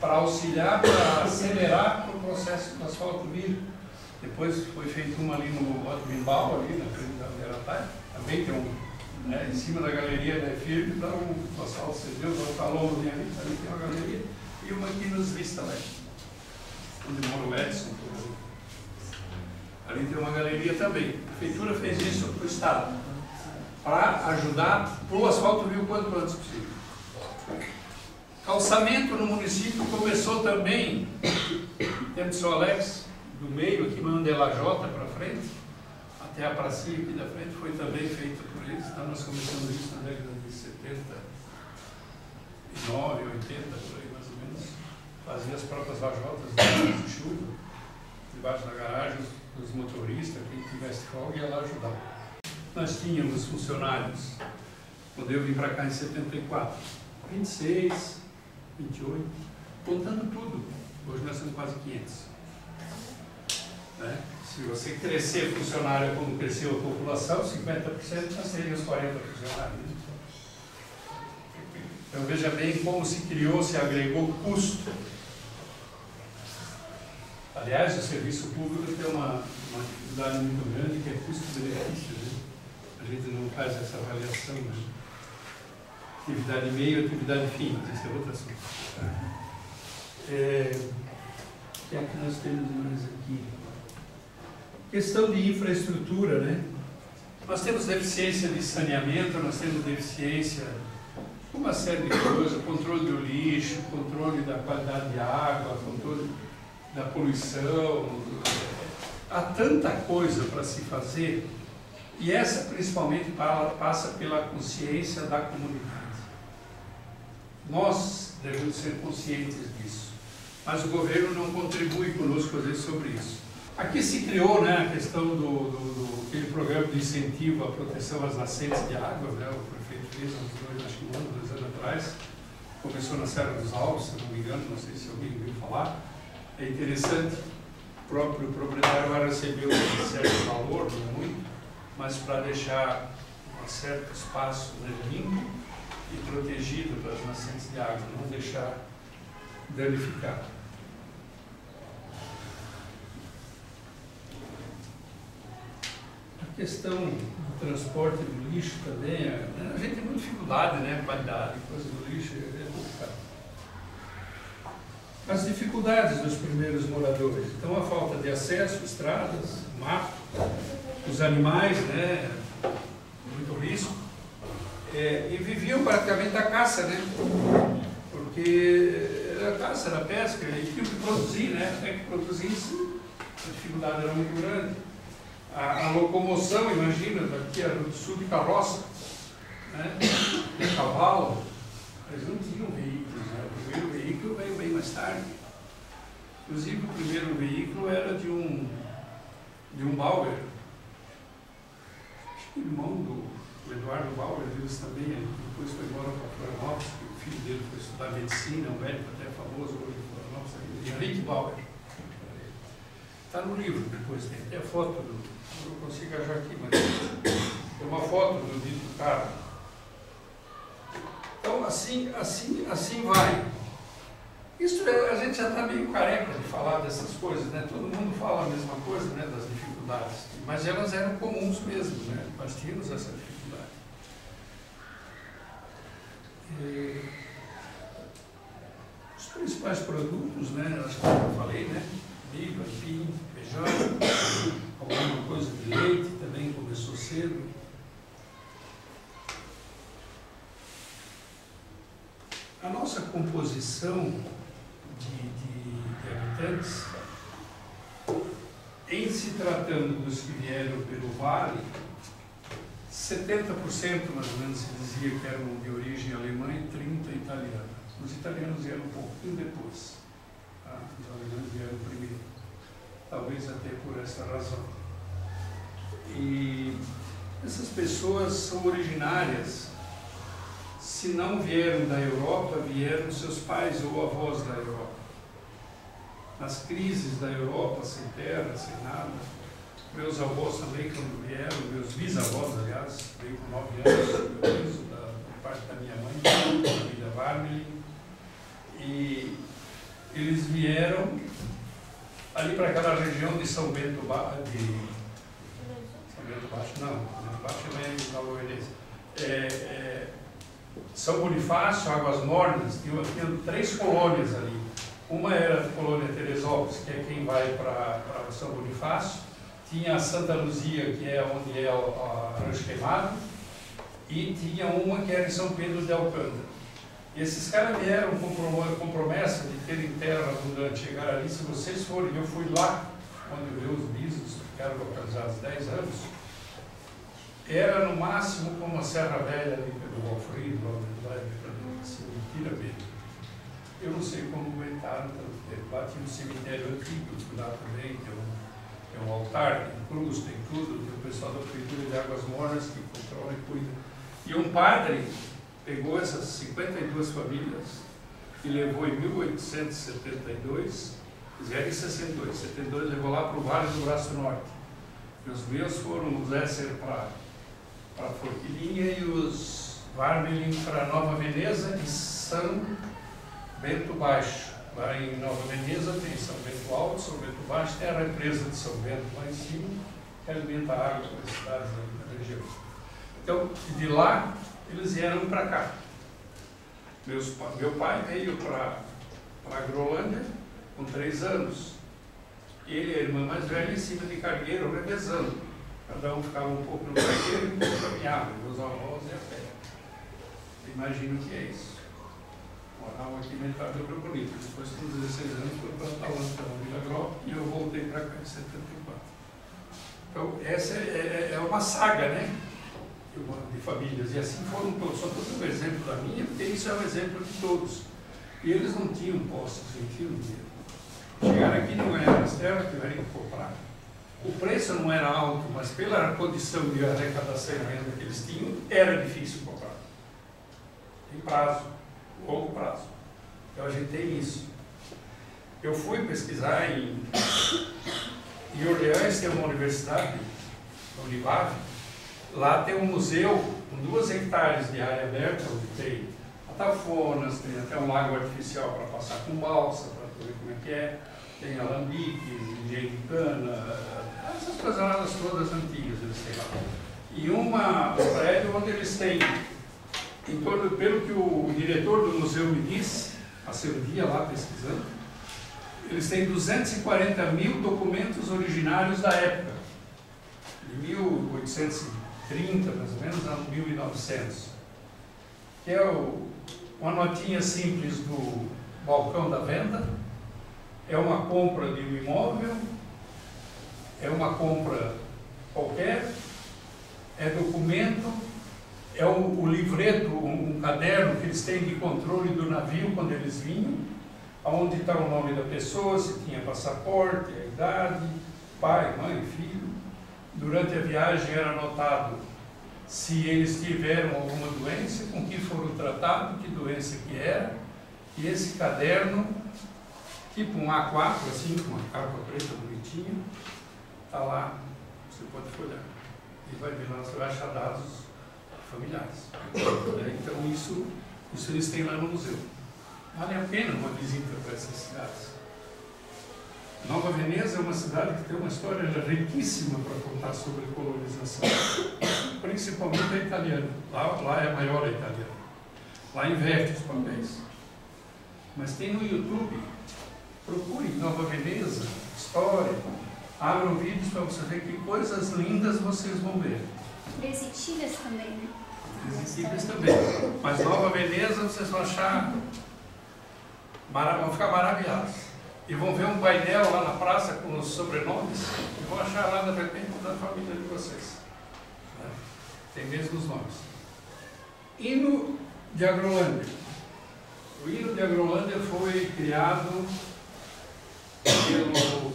para auxiliar, para acelerar o processo do asfalto vir. Depois foi feito uma ali no Otto Bimbal, ali na frente da Veratai, também tem né, em cima da galeria da firme, para o asfalto cedeu, para o talãozinho ali tem uma galeria, e uma aqui nos Vista, né, onde mora o Edson. Ali tem uma galeria também. A Prefeitura fez isso para o Estado, para ajudar para o asfalto vir o quanto antes possível. Calçamento no município começou também, temos o seu Alex, do meio aqui, mandando de Lajota para frente, até a pracinha aqui da frente, foi também feito por eles. Então nós começamos isso na década de 79, 80, por aí mais ou menos. Fazia as próprias lajotas de chuva, debaixo da garagem, os motoristas, quem tivesse folga ia lá ajudar. nós tínhamos funcionários, quando eu vim para cá em 74? 26, 28, contando tudo. Hoje nós temos quase 500. Né? Se você crescer funcionário como cresceu a população, 50%, nós teríamos 40 funcionários. Né? Então veja bem como se criou, se agregou custo. Aliás, o serviço público tem uma dificuldade muito grande, que é custo-benefício. Né? A gente não faz essa avaliação. Né? Atividade meio, atividade fim, mas esse é outro assunto. O que é que nós temos mais aqui? Questão de infraestrutura, né? Nós temos deficiência de saneamento, nós temos deficiência de uma série de coisas, controle do lixo, controle da qualidade de água, controle da poluição. Há tanta coisa para se fazer, e essa principalmente passa pela consciência da comunidade. Nós devemos ser conscientes disso, mas o governo não contribui conosco, às vezes, sobre isso. Aqui se criou, né, a questão aquele programa de incentivo à proteção às nascentes de água, né, o prefeito fez acho que 2 anos atrás, começou na Serra dos Alves, se não me engano, não sei se alguém ouviu falar. É interessante, o próprio proprietário vai receber um certo valor, não muito, mas para deixar um certo espaço, né, limpo e protegido para as nascentes de água, não deixar danificar. A questão do transporte do lixo também, a gente tem muita dificuldade, né? Qualidade, coisa do lixo é complicado. As dificuldades dos primeiros moradores, então a falta de acesso, estradas, mato, os animais, né? Muito risco, e viviam praticamente da caça, né? Porque era caça, era pesca, e tinham que produzir, né? Até que produzisse, a dificuldade era muito grande. A locomoção, imagina, daqui do sul de carroça, né? De cavalo, eles não tinham veículos, né? O primeiro veículo veio bem mais tarde. Inclusive, o primeiro veículo era de um Bauer, acho que irmão do Eduardo Bauer, eles também, depois foi embora para Florianópolis, o filho dele foi estudar medicina, um médico até famoso hoje em Florianópolis, Henrique Bauer. Está no livro, depois tem até foto eu não consigo achar aqui, mas tem uma foto do dito cara. Então, assim vai. Isso a gente já está meio careca de falar dessas coisas, né? Todo mundo fala a mesma coisa, né? Das dificuldades, mas elas eram comuns mesmo, né? Nós tínhamos essa dificuldade. Os principais produtos, né? Acho que eu falei, né? Milho, aipim, feijão, alguma coisa de leite também começou cedo. A nossa composição de habitantes, em se tratando dos que vieram pelo vale, 70% mais ou menos se dizia que eram de origem alemã e 30% italiana. Os italianos vieram um pouquinho depois. Os alemães vieram primeiro, talvez até por essa razão. E essas pessoas são originárias, se não vieram da Europa, vieram seus pais ou avós da Europa. Nas crises da Europa, sem terra, sem nada, meus avós também, quando vieram, meus bisavós, aliás, veio com 9 anos, da parte da minha mãe, da família Varmeli, e eles vieram ali para aquela região de São Bento Baixo, não, Baixo é em Nova Veneza. São Bonifácio, Águas Mornas, tinham 3 colônias ali. Uma era a colônia Teresópolis, que é quem vai para São Bonifácio. Tinha a Santa Luzia, que é onde é o Rancho Queimado. E tinha uma que era em São Pedro de Alcântara. E esses caras vieram com promessa de terem terra abundante. Chegaram ali, se vocês forem, eu fui lá, onde meus bisos ficaram localizados 10 anos, era no máximo como a Serra Velha ali pelo Valfrido, assim, mentira mesmo. Eu não sei como aguentaram tanto tempo. Lá tinha um cemitério antigo, lá também, Tem um altar, tem cruz, tem tudo, tem o pessoal da Prefeitura de Águas Mornas que controla e cuida. E um padre pegou essas 52 famílias e levou em 1872, fizeram em 62, 72 levou lá para o Vale do Braço Norte. E os meus foram os Esser para Forquilinha e os Varmelin para Nova Veneza e São Bento Baixo. Lá em Nova Veneza tem São Bento Alto, São Bento Baixo, tem a represa de São Bento lá em cima, que alimenta a água para as cidades da região. Então, de lá, eles vieram para cá. Meu pai veio para a Agrolândia com 3 anos. Ele e a irmã mais velha em cima de cargueiro, revezando. Cada um ficava um pouco no cargueiro e um pouco caminhava, meus avós e a pé. Imagino que é isso. Moravam aqui metade do Rio Bonito. Depois, com 16 anos, fui para Atalanta, na Vila Gró, e eu voltei para cá em 74. Então, essa é uma saga, né? De famílias. E assim foram todos. Só estou dando um exemplo da minha, porque isso é um exemplo de todos. E eles não tinham posses, não tinham dinheiro. Chegaram aqui, não ganharam as terras, tiveram que comprar. O preço não era alto, mas pela condição de arrecadação e renda que eles tinham, era difícil comprar. Em prazo. Longo prazo. Então a gente tem isso. Eu fui pesquisar em Orleans, tem uma universidade, Univave. Lá tem um museu com 2 hectares de área aberta, onde tem atafonas, tem até um lago artificial para passar com balsa, para ver como é que é. Tem alambiques, engenho de cana, essas coisas todas antigas eles têm lá. E um prédio onde eles têm, em torno, pelo que o diretor do museu me disse, passei um dia lá pesquisando, eles têm 240 mil documentos originários da época, de 1830, mais ou menos, a 1900, que é uma notinha simples do balcão da venda, é uma compra de um imóvel, é uma compra qualquer, é documento, é o livreto, um caderno que eles têm de controle do navio quando eles vinham, onde está o nome da pessoa, se tinha passaporte, a idade, pai, mãe, filho. Durante a viagem era anotado se eles tiveram alguma doença, com que foram tratados, que doença que era, e esse caderno, tipo um A4, assim, com uma capa preta bonitinha, está lá, você pode folhear. E vai ver lá, você vai achar dados familiares. Então isso eles têm lá no museu. Vale a pena uma visita para essas cidades. Nova Veneza é uma cidade que tem uma história riquíssima para contar sobre colonização, principalmente a italiana. Lá é a maior a italiana. Lá inverte os papéis. Mas tem no YouTube, procure Nova Veneza, história, abram vídeos para você ver que coisas lindas vocês vão ver. Visitíveis também, né? Visitíveis também. Mas Nova Veneza vocês vão achar, vão ficar maravilhados. E vão ver um painel lá na praça com os sobrenomes e vão achar lá, de repente, da família de vocês. Tem mesmo os nomes. Hino de Agrolândia. O hino de Agrolândia foi criado pelo...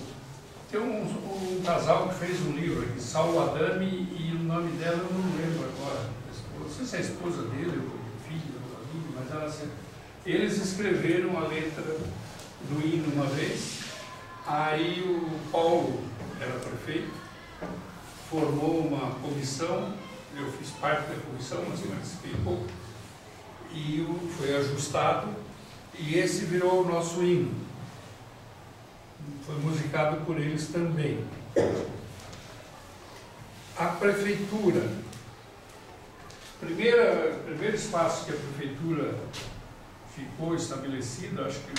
Tem um casal que fez um livro aqui, Saulo Adame, e o nome dela eu não lembro agora. Não sei se é a esposa dele, ou o filho, ou o amigo, mas eles escreveram a letra do hino uma vez. Aí o Paulo era prefeito, formou uma comissão, eu fiz parte da comissão, mas participei pouco, e foi ajustado, e esse virou o nosso hino. Foi musicado por eles também. A prefeitura, primeiro espaço que a prefeitura ficou estabelecida, acho que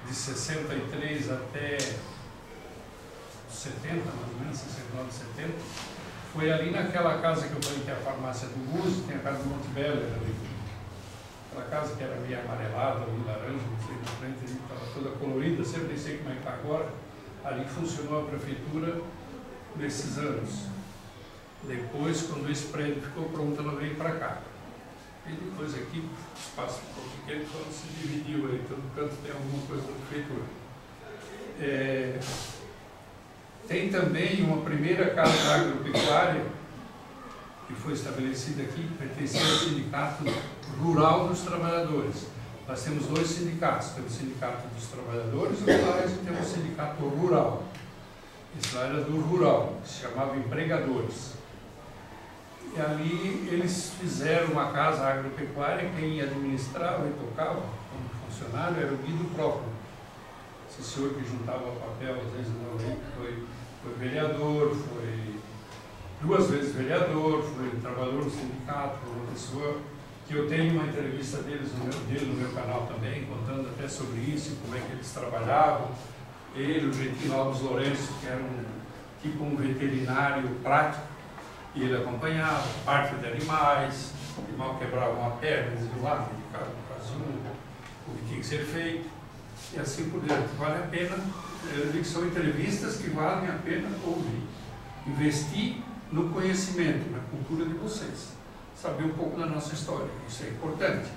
de 63 até 70, mais ou menos, 69, 70, foi ali naquela casa que eu falei que é a farmácia do Guzo, tem a casa do Monte Belo, ali. Aquela casa que era meio amarelada, meio laranja, não sei, na frente, estava toda colorida, sempre nem sei como é que está agora. Ali funcionou a prefeitura nesses anos. Depois, quando esse prédio ficou pronto, ela veio para cá. E depois aqui, o espaço ficou pequeno, então se dividiu aí, todo canto tem alguma coisa da prefeitura. Tem tem também uma primeira casa agropecuária que foi estabelecida aqui, que pertencia ao Sindicato Rural dos Trabalhadores. Nós temos dois sindicatos, temos o Sindicato dos Trabalhadores Rurais e temos o Sindicato Rural. Isso lá era do rural, se chamava Empregadores. E ali eles fizeram uma casa agropecuária, quem administrava e tocava como funcionário era o Guido próprio. Esse senhor que juntava papel, às vezes não, foi vereador, foi 2 vezes vereador, foi trabalhador no sindicato, uma pessoa que eu tenho uma entrevista dele no meu canal também, contando até sobre isso, como é que eles trabalhavam. Ele, o Gentil Alves Lourenço, que era tipo um veterinário prático, e ele acompanhava parte de animais, que mal quebravam uma perna, eles iam lá, dedicavam o que tinha que ser feito, e assim por diante. Vale a pena, eu digo que são entrevistas que valem a pena ouvir. Investir no conhecimento, na cultura de vocês. Saber um pouco da nossa história, isso é importante.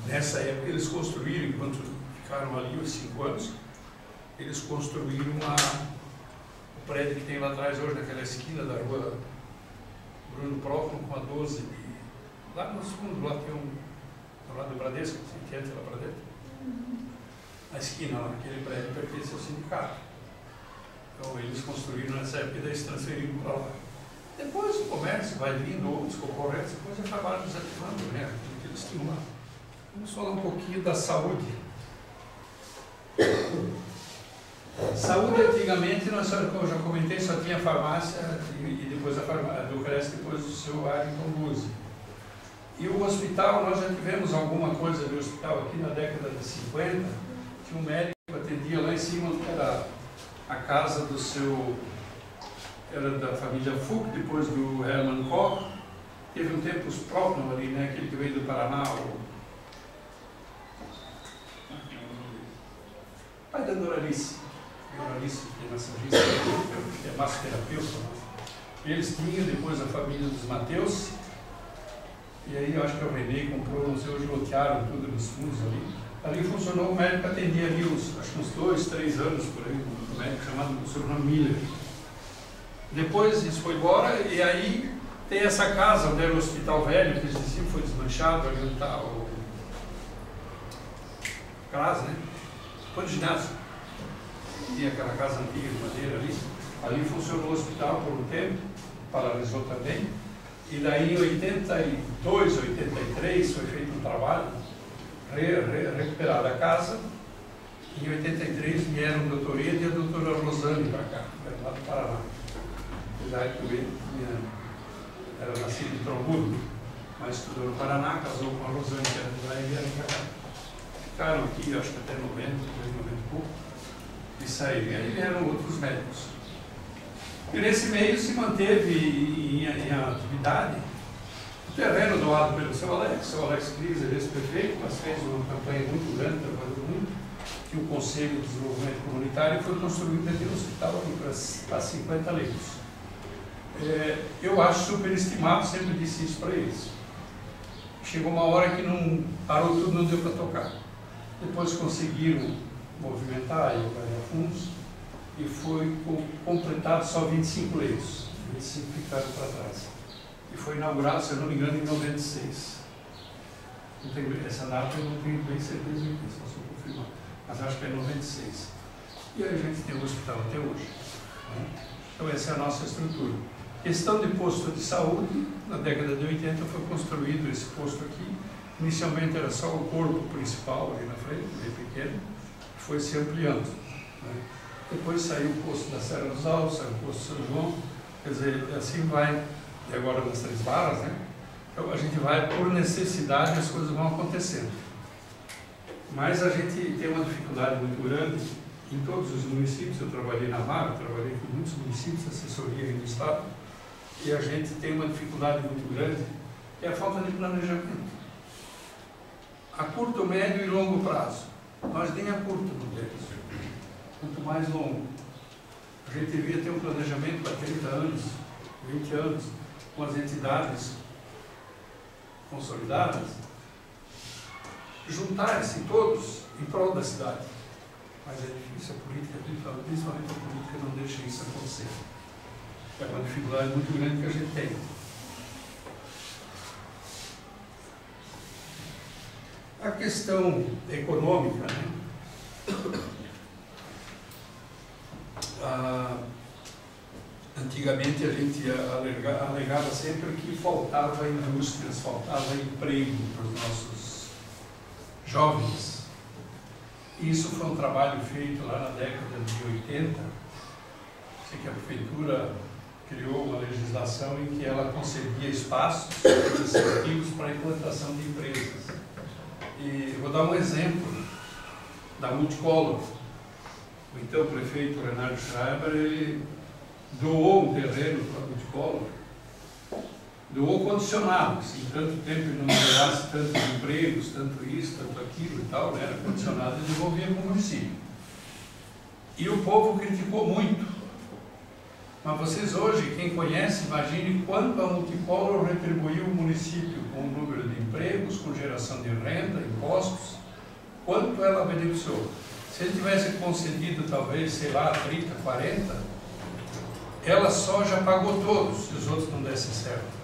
Nessa época eles construíram, enquanto ficaram ali os 5 anos, eles construíram o prédio que tem lá atrás hoje, naquela esquina da rua Bruno Próprio, com a 12. Lá no fundo, lá tem do lado do Bradesco, você entra lá para dentro. A esquina lá, aquele prédio pertence ao sindicato. Então eles construíram nessa época e daí se transferiram para lá. Depois o comércio vai vindo, outros concorrentes, depois acabaram desativando, né? Aquilo que eles tinham lá. Vamos falar um pouquinho da saúde. Saúde, antigamente, nós, como eu já comentei, só tinha farmácia e depois a farmácia do Cresce, depois o seu Ayrton Guzzi. E o hospital, nós já tivemos alguma coisa do hospital aqui na década de 50, tinha um médico que atendia lá em cima, que era a casa do seu, era da família Fuch, depois do Hermann Koch. Teve um tempo os próprios ali, né, aquele que veio do Paraná, o pai da Doralice, que é massagista, que é massoterapeuta. Eles tinham depois a família dos Mateus, e aí eu acho que o René comprou, não sei, hoje lotearam tudo nos fundos ali. Ali funcionou, o médico atendia ali acho que uns 2, 3 anos por aí, um médico chamado do sobrenome Miller. Depois isso foi embora, e aí tem essa casa onde era o Hospital Velho, que eles diziam foi desmanchado, ali onde está o CRAS, né? Foi no ginásio. Tinha aquela casa antiga de madeira ali. Ali funcionou o hospital por um tempo, paralisou também. E daí em 82, 83 foi feito um trabalho, recuperada a casa. Em 83 vieram o doutor Ed e a doutora Rosane para cá, lá do Paraná. Apesar que o Ed era nascido em Trombudo, mas estudou no Paraná, casou com a Rosane, que era de lá, e vieram para cá. Ficaram aqui, acho que até 90, 90 e pouco, e saíram. E aí vieram outros médicos. E nesse meio se manteve em atividade o terreno doado pelo seu Alex Cris, ex-prefeito, mas fez uma campanha muito grande, trabalhou muito, que o Conselho de Desenvolvimento Comunitário foi construído aqui no hospital para 50 leitos. Eu acho superestimado, sempre disse isso para eles. Chegou uma hora que não parou tudo, não deu para tocar. Depois conseguiram movimentar e ganhar fundos e foi completado só 25 leitos. 25 ficaram para trás. E foi inaugurado, se eu não me engano, em 96. Não tenho, essa data eu não tenho bem certeza disso, só se confirmar. Mas acho que é 96. E aí a gente tem o hospital até hoje. Então essa é a nossa estrutura. Questão de posto de saúde, na década de 80 foi construído esse posto aqui. Inicialmente era só o corpo principal ali na frente, bem pequeno, foi se ampliando. Né? Depois saiu o posto da Serra dos Altos, saiu o posto São João, quer dizer, assim vai, e agora nas Três Barras, né? Então a gente vai por necessidade, as coisas vão acontecendo. Mas a gente tem uma dificuldade muito grande em todos os municípios. Eu trabalhei na MAR, trabalhei com muitos municípios, assessoria no Estado, e a gente tem uma dificuldade muito grande, que é a falta de planejamento. A curto, médio e longo prazo. Nós nem a curto não temos. Quanto mais longo. A gente devia ter um planejamento para 30 anos, 20 anos, com as entidades consolidadas, juntar-se todos em prol da cidade. Mas é difícil, a política, principalmente a política, não deixa isso acontecer. É uma dificuldade muito grande que a gente tem. A questão econômica, né? Antigamente a gente alegava sempre que faltava indústrias, faltava emprego para os nossos jovens. Isso foi um trabalho feito lá na década de 80. Sei que a prefeitura criou uma legislação em que ela concedia espaços incentivos para a implantação de empresas. E vou dar um exemplo da Multicolor. O então prefeito Renato Schreiber, ele doou um terreno para a Multicolor, doou condicionado, se em tanto tempo ele não gerasse tantos empregos, tanto isso, tanto aquilo e tal, né? Era condicionado e devolvia para o município. E o povo criticou muito. Mas vocês hoje, quem conhece, imagine quanto a Multicolor retribuiu o município com o número de empregos, com geração de renda, impostos, quanto ela beneficiou. Se ele tivesse concedido talvez, sei lá, 30, 40, ela só já pagou todos, se os outros não dessem certo.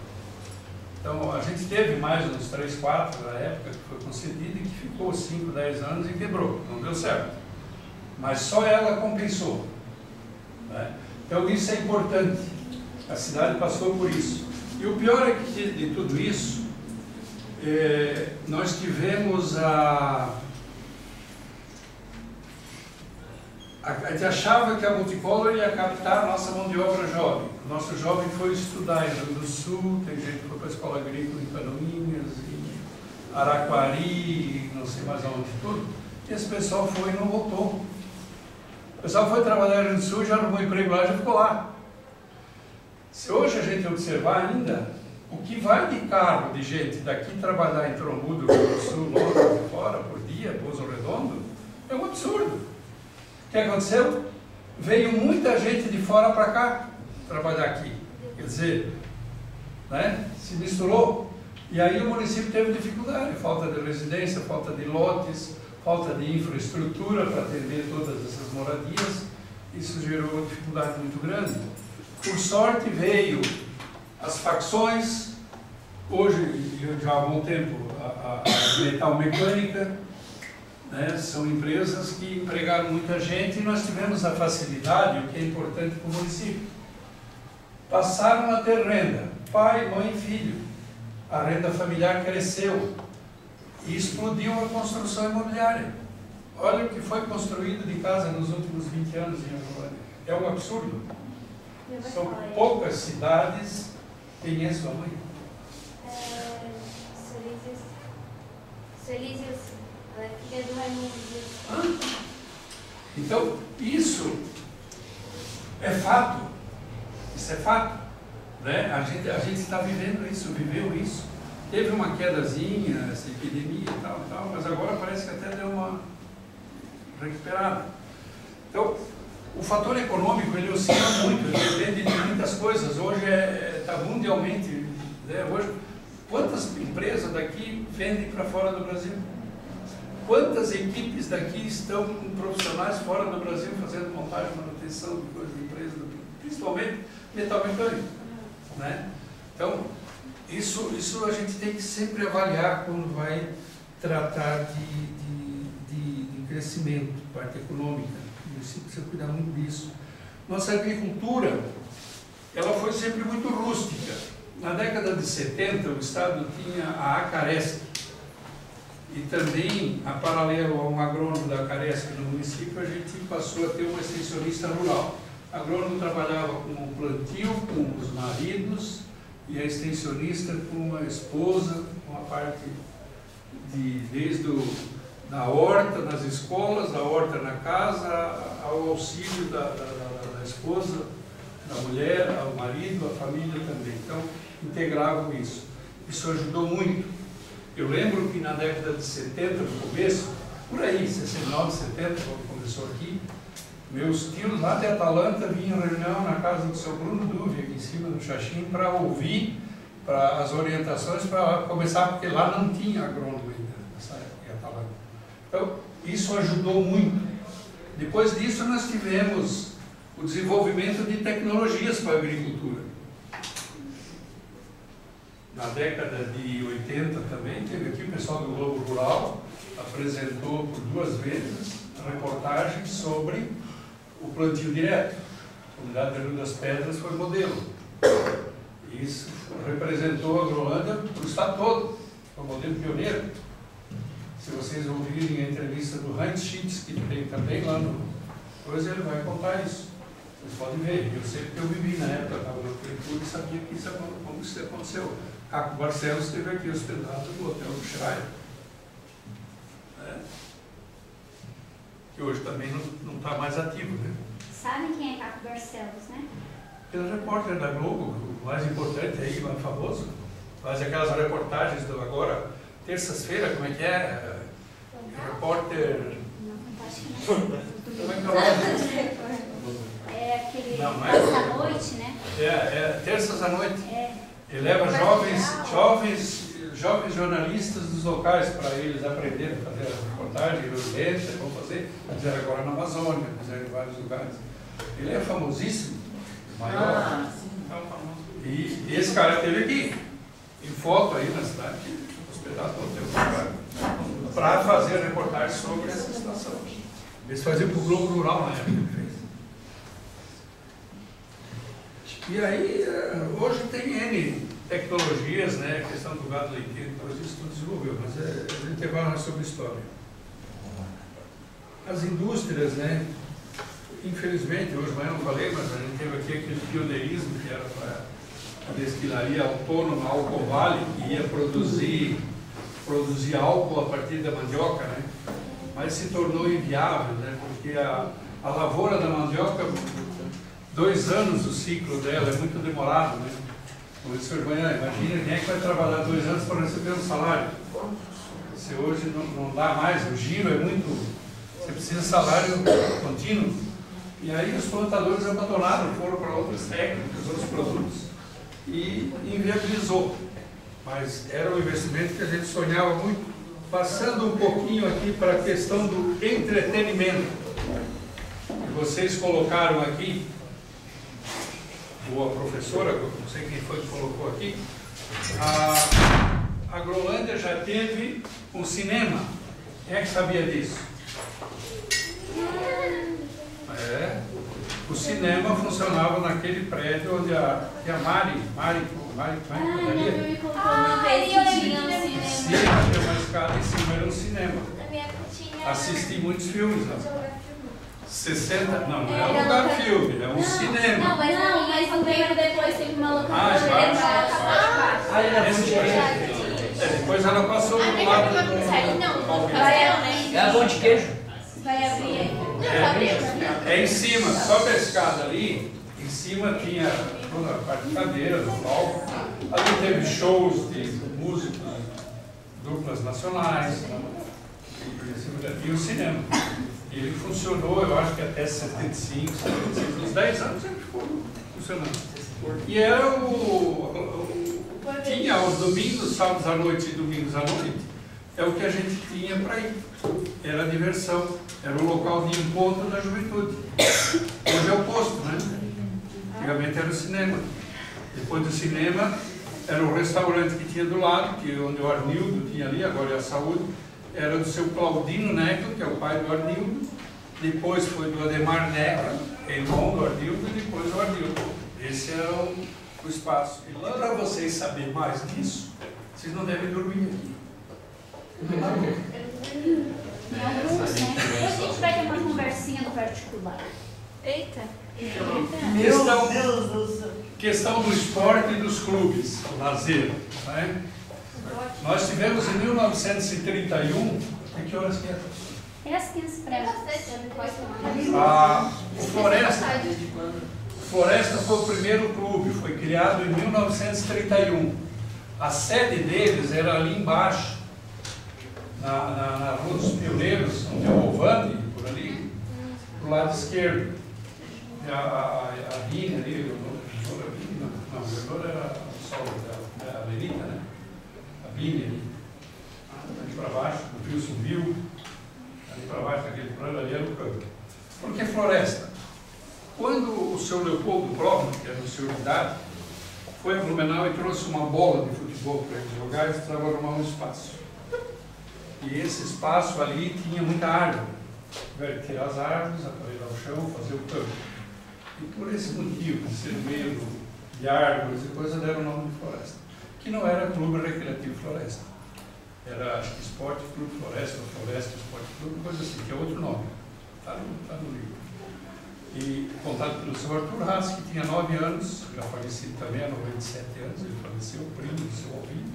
Então a gente teve mais uns 3, 4 na época que foi concedida e que ficou 5, 10 anos e quebrou, não deu certo. Mas só ela compensou, né? Então isso é importante, a cidade passou por isso. E o pior é que de tudo isso, nós tivemos a gente achava que a Multicolor ia captar a nossa mão de obra jovem. O nosso jovem foi estudar em Rio Grande do Sul, tem gente que foi para a escola agrícola em Canoinhas, em Araquari, não sei mais aonde, tudo. E esse pessoal foi e não voltou. O pessoal foi trabalhar no Rio Grande do Sul, já arrumou emprego lá, já ficou lá. Se hoje a gente observar ainda, o que vai de carro de gente daqui trabalhar em Trombudo, Rio Grande do Sul, longe de fora, por dia, Pouso Redondo, é um absurdo. O que aconteceu? Veio muita gente de fora para cá trabalhar aqui. Quer dizer, né? Se misturou. E aí o município teve dificuldade, falta de residência, falta de lotes, falta de infraestrutura para atender todas essas moradias. Isso gerou uma dificuldade muito grande. Por sorte veio as facções, hoje, já há algum tempo, a Metal Mecânica, né? São empresas que empregaram muita gente e nós tivemos a facilidade, o que é importante para o município. Passaram a ter renda, pai, mãe e filho. A renda familiar cresceu e explodiu a construção imobiliária. Olha o que foi construído de casa nos últimos 20 anos em Angolânia. É um absurdo. São poucas cidades que têm esse tamanho. Celísias, filha do Raimundo. Então, isso é fato. Isso é fato. Né? A gente está vivendo isso, viveu isso. Teve uma quedazinha, essa epidemia e tal, mas agora parece que até deu uma recuperada. Então, o fator econômico, ele oscila muito, ele depende de muitas coisas. Hoje está mundialmente, né? Hoje, quantas empresas daqui vendem para fora do Brasil? Quantas equipes daqui estão com profissionais fora do Brasil fazendo montagem e manutenção de coisas de empresas, principalmente metal mecânico, né? Então, isso a gente tem que sempre avaliar quando vai tratar de crescimento, parte econômica. O município precisa cuidar muito disso. Nossa agricultura, ela foi sempre muito rústica. Na década de 70, o Estado tinha a Acaresc, e também, a paralelo a um agrônomo da Acaresc no município, a gente passou a ter uma extensionista rural. O agrônomo trabalhava com o plantio, com os maridos, e a extensionista com a esposa, com a parte desde da horta nas escolas, da horta na casa, ao auxílio da esposa, da mulher, ao marido, à família também. Então, integravam isso. Isso ajudou muito. Eu lembro que na década de 70, no começo, por aí, 69, 70, quando começou aqui, meus tios lá de Atalanta vinham em reunião na casa do seu Bruno Duve, aqui em cima do Xaxim, para ouvir as orientações para começar, porque lá não tinha agrônomo ainda, nessa época em Atalanta. Então, isso ajudou muito. Depois disso, nós tivemos o desenvolvimento de tecnologias para a agricultura. Na década de 80 também, teve aqui o pessoal do Globo Rural, apresentou por 2 vezes reportagens sobre o plantio direto. A comunidade de Rio das Pedras foi modelo. Isso representou a Agrolândia para o estado todo, foi um modelo pioneiro. Se vocês ouvirem a entrevista do Heinz Schitz, que tem também lá no coisa, ele vai contar isso. Vocês podem ver. Eu sei porque eu vivi na época, estava na prefeitura e sabia que isso, como isso aconteceu. Caco Barcelos esteve aqui hospedado no Hotel do Schreier. Que hoje também não está mais ativo, né? Sabem quem é Caco Barcelos, né? Ele é repórter da Globo, o mais importante aí, o mais famoso. Faz aquelas reportagens do agora, terças-feira, como é que é? Repórter... Não, acho que não. Como é que é o nome? É aquele Não, é? Terça à Noite, né? Terças à noite. É. Ele leva jovens jornalistas dos locais para eles aprenderem a fazer a reportagem, vão fazer agora na Amazônia, fizeram em vários lugares. Ele é famosíssimo, maior. E esse cara esteve aqui, em foto aí na cidade, hospedado no hotel para fazer reportagem sobre essa situação. Eles faziam para o Globo Rural na época que ele fez. E aí, hoje tem N tecnologias, né? A questão do gado leiteiro, depois isso tudo desenvolveu, mas a gente vai sobre história. As indústrias, né? Infelizmente, hoje eu não falei, mas a gente teve aqui aquele pioneirismo que era para a destilaria autônoma Álcool Vale, que ia produzir álcool a partir da mandioca, né? Mas se tornou inviável, né? Porque a lavoura da mandioca, 2 anos o ciclo dela, é muito demorado, né? Como disse o Manhã, imagina quem é que vai trabalhar 2 anos para receber um salário. Se hoje não dá mais, o giro é muito... Você precisa de salário contínuo. E aí os plantadores abandonaram, foram para outras técnicas, outros produtos, e inviabilizou. Mas era um investimento que a gente sonhava muito. Passando um pouquinho aqui para a questão do entretenimento, que vocês colocaram aqui, ou a professora, não sei quem foi que colocou aqui, a Agrolândia já teve um cinema. Quem é que sabia disso? O cinema funcionava naquele prédio onde a Mari Eu me contou uma vez que tinha um cinema. Sim, tinha uma escada em cima, era um cinema. Na minha tinha... Assisti muitos filmes lá. 60, não Era é um lugar filme, é um cinema. Não, mas um tempo depois teve uma locadora. Depois ela passou do lado do... É a pão de queijo. Vai abrir. É em cima, sobe a escada ali, em cima tinha toda a parte de cadeira, do palco. Ali teve shows de músicos, duplas nacionais, e o cinema. E ele funcionou, eu acho que até 75, 76, uns 10 anos ele ficou funcionando. E era tinha aos domingos, sábados à noite e domingos à noite, é o que a gente tinha para ir. Era a diversão, era o local de encontro da juventude. Hoje é o posto, né? Antigamente era o cinema. Depois do cinema, era o restaurante que tinha do lado, onde o Arnildo tinha ali, agora é a Saúde. Era do seu Claudino Necro, que é o pai do Arnildo. Depois foi do Ademar Necro, irmão do Arnildo, e depois o Arnildo. Esse era o espaço. E lá, para vocês saberem mais disso, vocês não devem dormir aqui. Em alguns, né? E a gente vai ter uma conversinha no particular. Eita. Questão do esporte e dos clubes, o lazer. Né? Nós tivemos em 1931, em que horas que é? É as 15 para O Floresta foi o primeiro clube, foi criado em 1931. A sede deles era ali embaixo, na Rua dos Pioneiros, onde é o Ovande, por ali, do lado esquerdo. A Bine ali, a vereadora era a Verita, né? A Bine ali. Ali para baixo, o rio subiu, ali para baixo daquele plano ali era o campo. Por que floresta? Quando o seu Leopoldo Prochnow, que era o senhor de idade, foi a Blumenau e trouxe uma bola de futebol para eles jogar, eles precisavam arrumar um espaço. E esse espaço ali tinha muita árvore. Tiveram que tirar as árvores, aparelhar o chão, fazer o campo. E por esse motivo, de ser meio de árvores e coisa, deram o nome de floresta. Que não era Clube Recreativo Floresta. Era, acho que Esporte Clube Floresta, ou Floresta Esporte Clube, coisa assim, que é outro nome. Está no livro. E contado pelo seu Arthur Haas, que tinha 9 anos, já falecido também, há 97 anos, ele faleceu, primo do seu ouvido.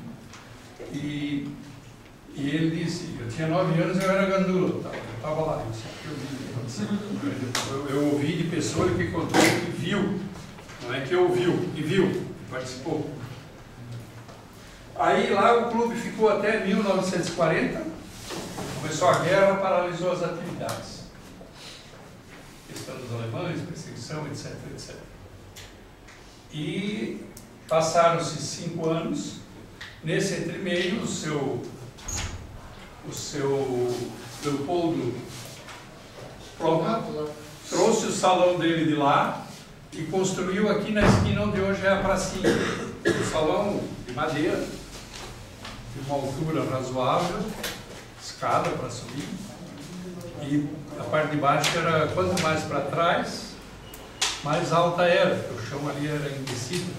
E ele disse, eu tinha 9 anos e eu era gandula, eu estava lá, eu sei que eu vi. Eu ouvi de pessoa que contou que viu, não é que ouviu, que viu, que participou. Aí lá o clube ficou até 1940, começou a guerra, paralisou as atividades. Questão dos alemães, perseguição, etc, etc. E passaram-se 5 anos, nesse entremeio o seu Leopoldo Prochnow trouxe o salão dele de lá e construiu aqui na esquina onde hoje é a pracinha. Um salão de madeira, de uma altura razoável, escada para subir, e a parte de baixo era, quanto mais para trás, mais alta era, porque o chão ali era indecido.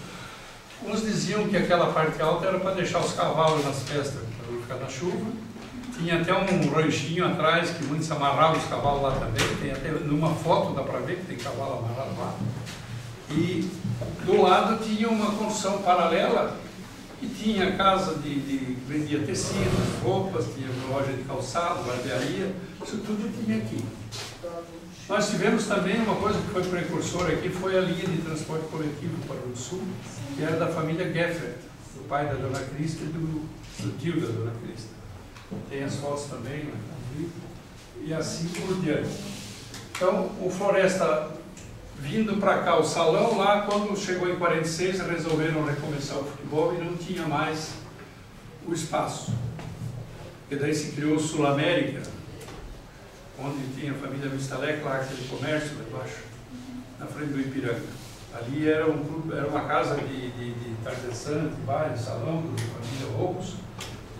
Uns diziam que aquela parte alta era para deixar os cavalos nas festas, para não ficar na chuva. Tinha até um ranchinho atrás, que muitos amarravam os cavalos lá também. Tem até numa foto, dá para ver que tem cavalo amarrado lá. E do lado tinha uma construção paralela, que tinha casa de vendia tecidos, roupas, tinha loja de calçado, barbearia, isso tudo tinha aqui. Nós tivemos também uma coisa que foi precursora aqui, foi a linha de transporte coletivo para o sul, que era da família Geffert, do pai da Dona Crista e do tio da Dona Crista. Tem as fotos também, né? E assim por diante. Então, o Floresta, vindo para cá, o salão lá, quando chegou em 46, resolveram recomeçar o futebol e não tinha mais o espaço. E daí se criou o Sul América, onde tinha a família Vistalec, lá aquele comércio lá embaixo, na frente do Ipiranga. Ali era uma casa de tardeçante, baile, salão, da família Roubos,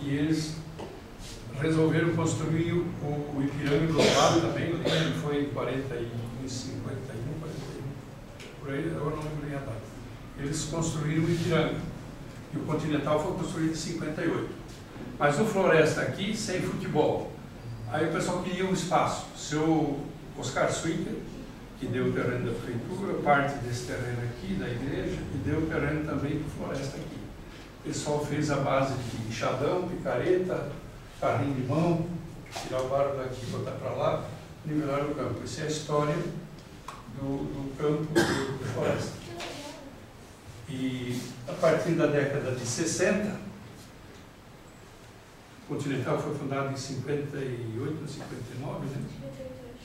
e eles resolveram construir o Ipiranga do lado também, ele foi em 41, 51, 41, por aí, agora não lembro nem a data. Eles construíram o Ipiranga, e o Continental foi construído em 58. Mas o Floresta aqui, sem futebol. Aí o pessoal queria um espaço. O seu Oscar Swicker, que deu o terreno da prefeitura, parte desse terreno aqui, da igreja, e deu o terreno também para o Floresta aqui. O pessoal fez a base de enxadão, picareta, carrinho de mão, tirar o barro daqui, botar para lá, nivelar o campo. Essa é a história do campo do Floresta. E a partir da década de 60, o Continental foi fundado em 58 ou 59, né?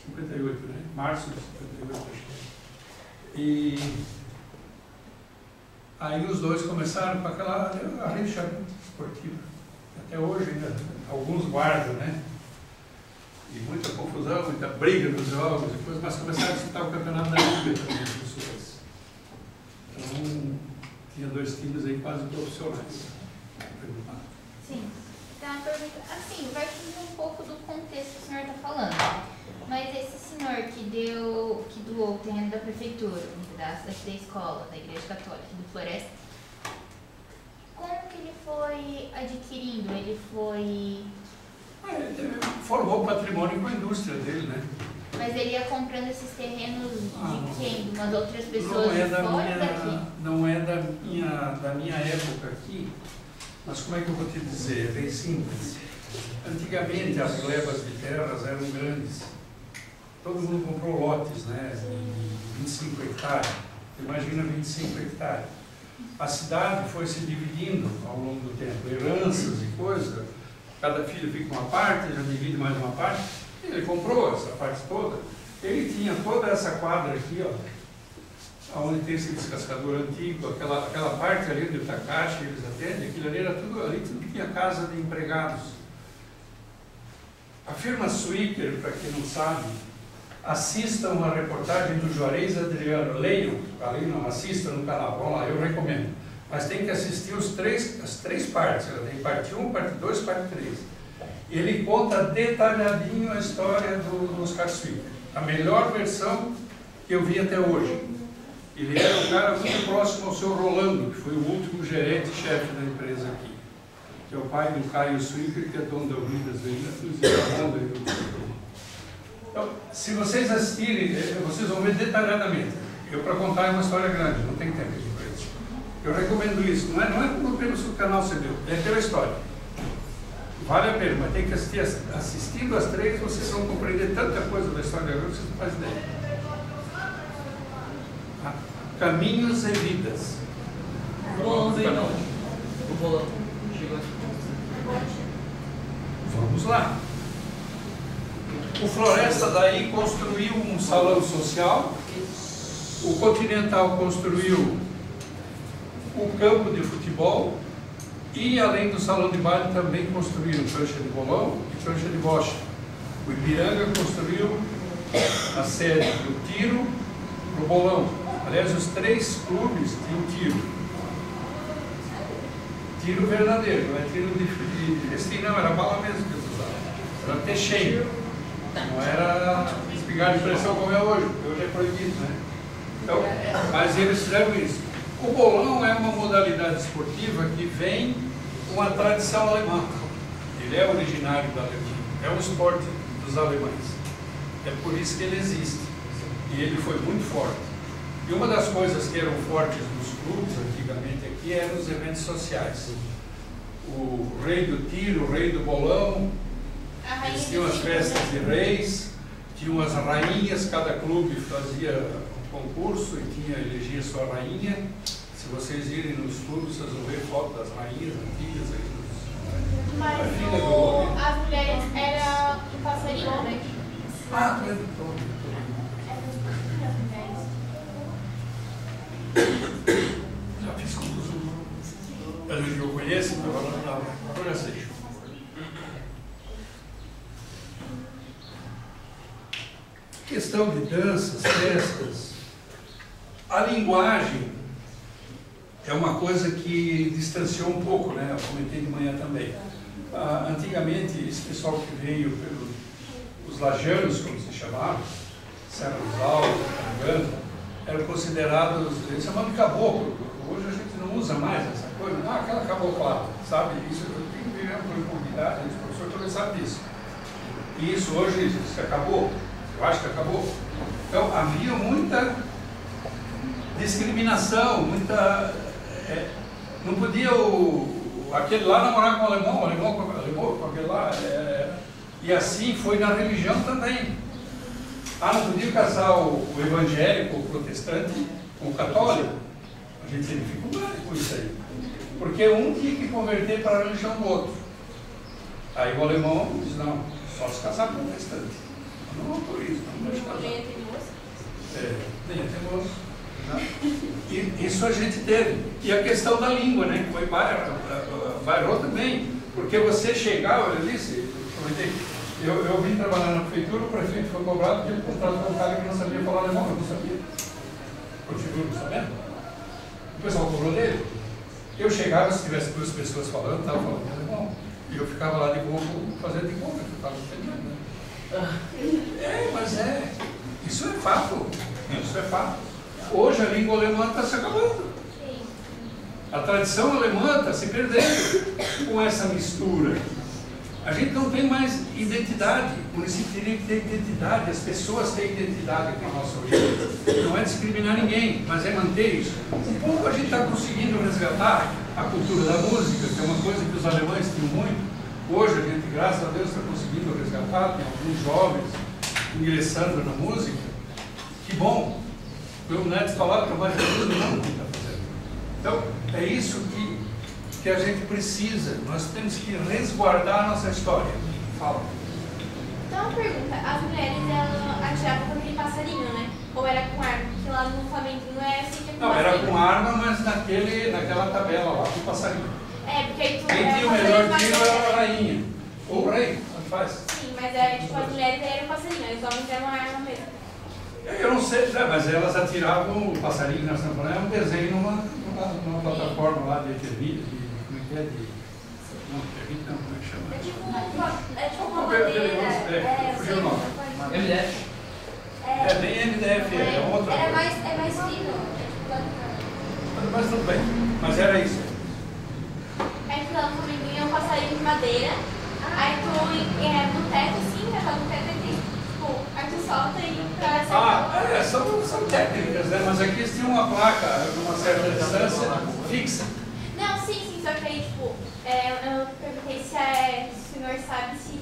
58, né? Março de 58, acho que é. E aí os dois começaram com aquela rixa esportiva. Até hoje ainda alguns guardam, né? E muita confusão, muita briga nos jogos e coisas, mas começaram a disputar o campeonato da Liga também, as pessoas. Então, tinha 2 times aí quase profissionais. Sim. Então, a pergunta, assim, vai fugir um pouco do contexto que o senhor está falando. Mas esse senhor que doou o terreno da prefeitura, um pedaço da escola, da Igreja Católica, do Floresta, como que ele foi adquirindo? Ele formou o patrimônio com a indústria dele, né? Mas ele ia comprando esses terrenos de quem? De umas outras pessoas de fora daqui? Não é da minha época aqui, mas como é que eu vou te dizer? É bem simples. Antigamente as glebas de terras eram grandes. Todo mundo comprou lotes, né? De 25 hectares. Imagina 25 hectares. A cidade foi se dividindo ao longo do tempo, heranças e coisas. Cada filho fica uma parte, já divide mais uma parte. Ele comprou essa parte toda. Ele tinha toda essa quadra aqui, ó, onde tem esse descascador antigo, aquela parte ali onde está a caixa, eles atendem, aquilo ali era tudo, ali tudo tinha casa de empregados. A firma Swicker, para quem não sabe, assistam a reportagem do Juarez Adriano, leiam, não, assistam no canal, vamos lá, eu recomendo. Mas tem que assistir as três partes, tem parte 1, parte 2, parte 3. Ele conta detalhadinho a história do Oscar Zwicker, a melhor versão que eu vi até hoje. Ele era um cara muito próximo ao seu Rolando, que foi o último gerente-chefe da empresa aqui, que é o pai do Caio Zwicker, que é dono da Unidas Vendas. Então, se vocês assistirem, vocês vão ver detalhadamente. Eu, para contar, é uma história grande, não tem tempo para isso. Eu recomendo isso, não é como pelo canal CBU, é pela história. Vale a pena, mas tem que assistir. Assistindo as três, vocês vão compreender tanta coisa da história agora que vocês não fazem ideia. Caminhos e vidas. O bolão veio não. O bolão chegou. Vamos lá. O Floresta daí construiu um salão social. O Continental construiu o campo de futebol. E, além do salão de baile, também construíram cancha de bolão e cancha de bocha. O Ipiranga construiu a sede do tiro para o bolão. Aliás, os três clubes tinham tiro. Tiro verdadeiro, não é tiro de festim, não, era bala mesmo que eles usavam. Era peixeiro. Não era espingarda de pressão como é hoje, porque hoje é proibido, né? Então, mas eles fizeram isso. O bolão é uma modalidade esportiva que vem com a tradição alemã. Ele é originário da Alemanha, é um esporte dos alemães. É por isso que ele existe. E ele foi muito forte. E uma das coisas que eram fortes nos clubes antigamente aqui eram os eventos sociais. O rei do tiro, o rei do bolão, eles tinham as festas de reis, tinham as rainhas, cada clube fazia um concurso e elegia sua rainha. Se vocês irem nos clubes, vocês vão ver foto das rainhas antigas aí. Mas as mulheres era um passarinho, né? Ah, tu é do todo. Já fiz concurso. Mas eu conheço, estou falando na Floresta. Questão de danças, festas. A linguagem é uma coisa que distanciou um pouco, né? Eu comentei de manhã também. Antigamente, esse pessoal que veio pelos lajanos, como se chamava, Serra dos Altos, Canganta, eram considerados, eles chamavam de caboclo. Hoje a gente não usa mais essa coisa. Não, aquela caboclada, sabe? Isso eu tenho que virar por comunidade, o professor também sabe disso. E isso hoje isso acabou. Eu acho que acabou. Então, havia muita discriminação, muita... não podia aquele lá namorar com o alemão com aquele lá. E assim foi na religião também. Não podia casar o evangélico, o protestante, com o católico. A gente teve dificuldade com isso aí. Porque um tinha que converter para a religião do outro. Aí o alemão diz, não, só se casar com protestante. Não autorizo, não deixa casar. Nem é teimoso. E isso a gente teve. E a questão da língua, né? Que foi bairrou também. Porque você chegava, eu disse, eu vim trabalhar na prefeitura, o prefeito foi cobrado de contratar um cara que não sabia falar alemão, eu não sabia. Continuo não sabendo. O pessoal cobrou dele. Eu chegava, se tivesse duas pessoas falando, estava falando alemão. E eu ficava lá de boa fazendo de conta, que eu estava entendendo, né? Mas isso é fato. Isso é fato. Hoje a língua alemã está se acabando. A tradição alemã está se perdendo com essa mistura. A gente não tem mais identidade. O município teria que ter identidade. As pessoas têm identidade com a nossa origem. Não é discriminar ninguém, mas é manter isso. Um pouco a gente está conseguindo resgatar a cultura da música, que é uma coisa que os alemães tinham muito. Hoje a gente, graças a Deus, está conseguindo resgatar. Tem alguns jovens ingressando na música. Que bom! O Neto falava que é mais todo mundo que está fazendo. Então, é isso que a gente precisa. Nós temos que resguardar a nossa história. Fala. Então, uma pergunta. As mulheres, elas atiravam com aquele passarinho, né? Ou era com arma? Porque lá no Flamengo não é assim que é com Não, era passarinho. com arma, mas naquela tabela lá, com passarinho. Porque aí tu Quem tinha o melhor tiro era a rainha. Ou o rei, tanto faz. Sim, mas tipo, as mulheres eram passarinho, os homens eram uma arma mesmo. não sei, mas elas atiravam o passarinho que nós estamos falando, é um desenho numa plataforma lá de Eternite, como é que é? Não, Eternite não, como é que chama? É tipo uma madeira. Fugiu o nome. MDF. Nem MDF, é outra É coisa. mais fino. Mas tudo bem, mas era isso. Aí tu dá um formiguinho, é um passarinho de madeira. Aí tu no teto assim, né? Tá no teto aqui. Tipo, aí tu solta e pra acertar. São técnicas, né? Mas aqui eles tinham uma placa, numa certa distância, fixa. Não, sim, só que aí, tipo, eu perguntei se o senhor sabe se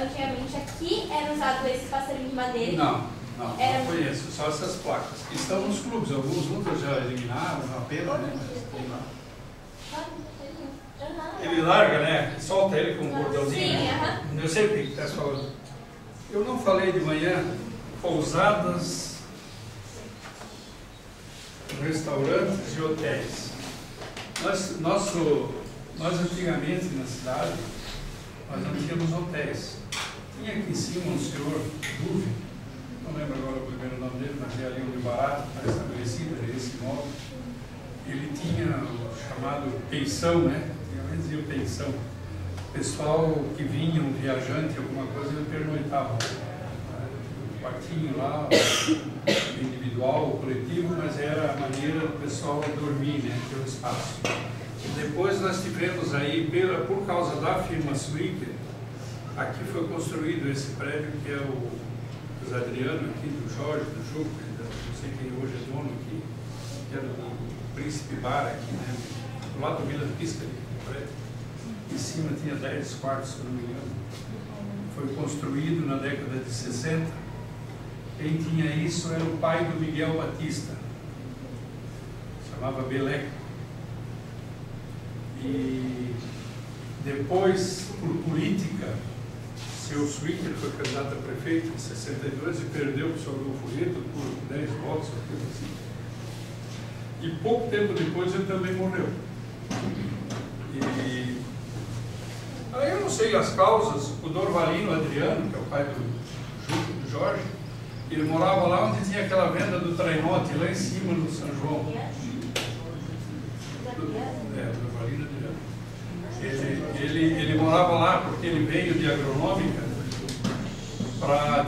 antigamente aqui era usado esse passarinho de madeira. Não conheço, só essas placas. Que estão nos clubes, alguns outros já eliminaram, uma pena, né? Mas tem lá. Ele larga, né? Solta ele com um cordãozinho. Sim, né? Eu sei o que está falando. Eu não falei de manhã pousadas, restaurantes e hotéis. Nós antigamente na cidade, nós não tínhamos hotéis. Tinha aqui em cima um senhor, Duve, não lembro agora o primeiro nome dele, mas é ali onde o barato está estabelecido, era esse imóvel. Ele tinha o chamado pensão, né? Antigamente dizia pensão. O pessoal que vinha, um viajante, alguma coisa, ele pernoitava. Um quartinho lá, individual ou coletivo, mas era a maneira do pessoal dormir, né? Ter um espaço. Depois nós tivemos aí, por causa da firma Swicker, aqui foi construído esse prédio que é o dos Adriano aqui, do Jorge, do Juca, não sei quem hoje é dono aqui, que era do Príncipe Bar aqui, né? Do lado do Vila Pisca, o prédio. Em cima tinha 10 quartos, se não me engano. Foi construído na década de 60. Quem tinha isso era o pai do Miguel Batista. Chamava Belé. E depois, por política, seu Swicker foi candidato a prefeito em 62 e perdeu para o Sr. Adolfo Rito por 10 votos, coisa assim. E pouco tempo depois ele também morreu. E aí eu não sei as causas. O Dorvalino Adriano, que é o pai do Jorge, ele morava lá onde tinha aquela venda do Trainote, lá em cima no São João. Dorvalino Adriano. Ele morava lá porque ele veio de agronômica,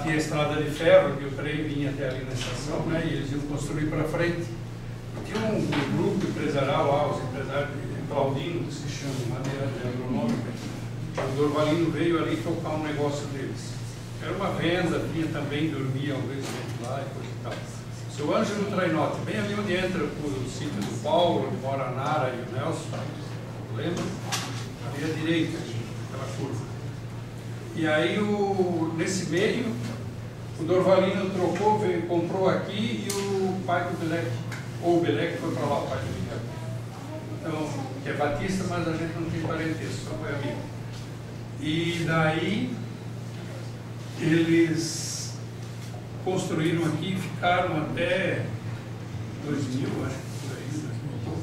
tinha estrada de ferro, que o trem vinha até ali na estação, né, e eles iam construir para frente. E tinha um grupo empresarial lá, os empresários de Claudino, que se chama, maneira de agronômica. O Dorvalino veio ali tocar um negócio deles. Era uma venda, vinha também, dormia alguns vezes lá e coisa e tal. Seu Ângelo Trainote, bem ali onde entra o sítio do Paulo, o Moranara e o Nelson, lembra? Ali à direita, aquela curva. E aí, nesse meio, o Dorvalino trocou, comprou aqui e o pai do Belec, ou o Belec foi para lá, o pai do Miguel. Então, que é Batista, mas a gente não tem parentesco, só foi amigo. E daí, eles construíram aqui e ficaram até 2000, acho que por aí, 2000 e pouco.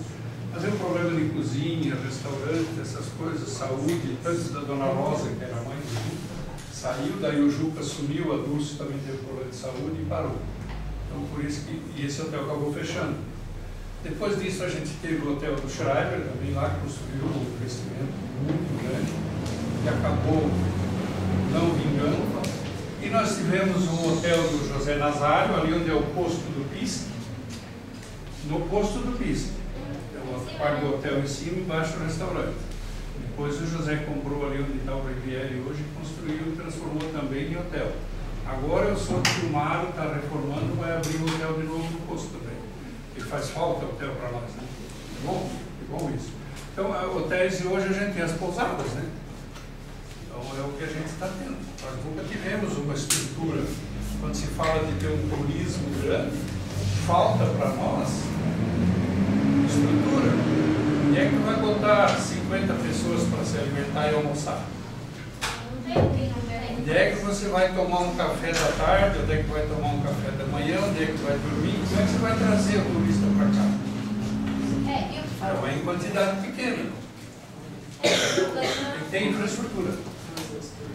Mas é um problema de cozinha, restaurante, essas coisas, saúde, antes da Dona Rosa, que era a mãe do Juca, saiu, daí o Juca sumiu, a Dulce também teve problema de saúde e parou. Então por isso que esse hotel acabou fechando. Depois disso a gente teve o hotel do Schreiber, também lá que construiu um crescimento muito grande, que acabou não vingando. E nós tivemos o hotel do José Nazário, ali onde é o posto do PISC, no posto do PISC. A parte do hotel em cima e embaixo o restaurante. Depois o José comprou ali onde está o Riviere hoje, construiu e transformou também em hotel. Agora o São Tilmaro está reformando, vai abrir o hotel de novo no posto também. E faz falta hotel para nós, né? É bom isso. Então, hotéis de hoje a gente tem as pousadas, né? Então é o que a gente está tendo. Nós nunca tivemos uma estrutura. Quando se fala de ter um turismo grande, falta para nós estrutura. E é que tu vai botar 50 pessoas para se alimentar e almoçar? Onde é que você vai tomar um café da tarde? Onde é que vai tomar um café da manhã? Onde é que vai dormir? Como é que você vai trazer o turista para cá? Então é em quantidade pequena. E tem infraestrutura. O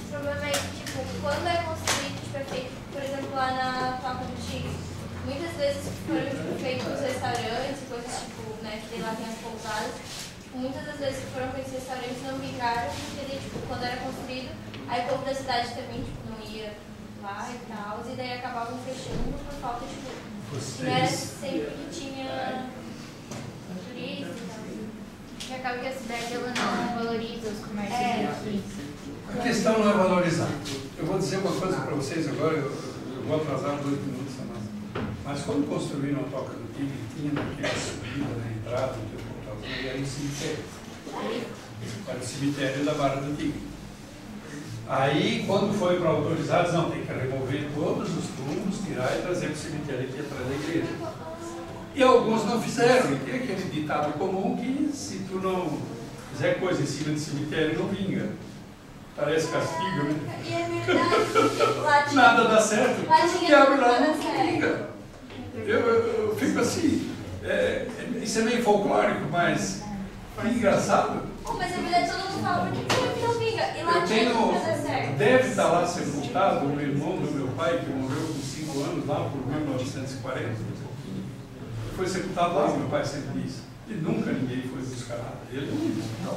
problema é que, tipo, quando é construído, tipo, é feito, por exemplo, lá na Toca do Tigre, antigos. Muitas vezes foram tipo, feitos nos restaurantes, coisas tipo, né, que lá tem as pousadas. Tipo, muitas das vezes que foram feitos nos restaurantes não migraram, porque tipo, quando era construído, aí o povo da cidade também tipo, não ia lá e tal, e daí acabavam fechando por falta de tipo, não era sempre que tinha turista e tal. E acaba que a cidade ela não valoriza os comércios aqui. A questão não é valorizar. Eu vou dizer uma coisa para vocês agora, eu vou atrasar 2 minutos, mas quando construíram a Toca do Tigre, tinha naquela subida na entrada do teu computador, e era um cemitério. Era o cemitério da Barra do Tigre. Aí, quando foi para autorizados, não, tem que remover todos os túmulos, tirar e trazer para o cemitério aqui atrás da igreja. E alguns não fizeram, e tem aquele ditado comum que se tu não fizer coisa em cima do cemitério, não vinga. Parece castigo, né? E é verdade, lá tinha, nada dá certo, lá o tinha diabo lá nada não vinga. Eu fico assim, isso é meio folclórico, mas é engraçado. Mas é verdade, todo mundo fala, por que sempre não vinga? E lá Eu tinha tenho, nada certo. deve estar lá sepultado o irmão do meu pai, que morreu com 5 anos, lá por 1940. Foi sepultado lá, meu pai sempre disse. E nunca ninguém foi buscar nada. Ele não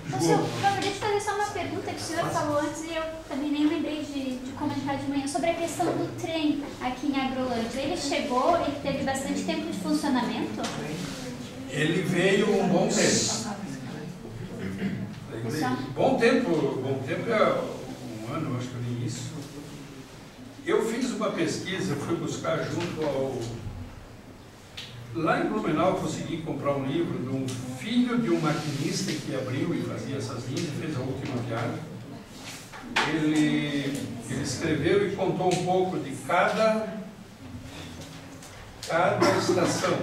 Eu gostaria de fazer só uma pergunta que o senhor falou antes e eu também nem lembrei de comentar de manhã sobre a questão do trem aqui em Agrolândia. Ele chegou, ele teve bastante tempo de funcionamento? Ele veio um bom tempo. Bom tempo é 1 ano, acho que no início. Eu fiz uma pesquisa, fui buscar junto ao... Lá em Blumenau eu consegui comprar um livro de um filho de um maquinista que abriu e fazia essas linhas, fez a última viagem. Ele escreveu e contou um pouco de cada estação.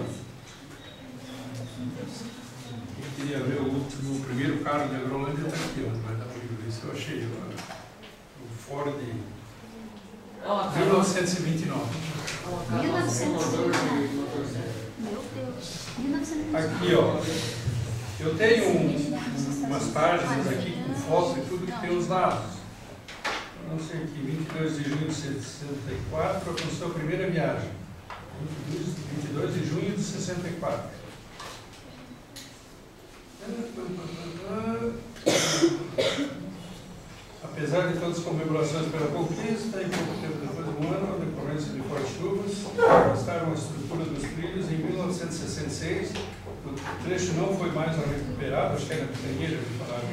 Eu queria ver o primeiro carro de Agrolândia, está aqui, onde vai dar o livro. Isso eu achei, o Ford de 1929. 1929. Meu Deus. 1929. Aqui, ó. Eu tenho umas páginas aqui com fotos e tudo que tem os dados. Não sei aqui, 22 de junho de 64, aconteceu a primeira viagem. 22 de junho de 64. Apesar de todas as comemorações pela conquista, em pouco tempo depois do ano, a decorrência de fortes chuvas, gastaram a estrutura dos trilhos em 1966. O trecho não foi mais recuperado, acho que era Pinheiro que falava,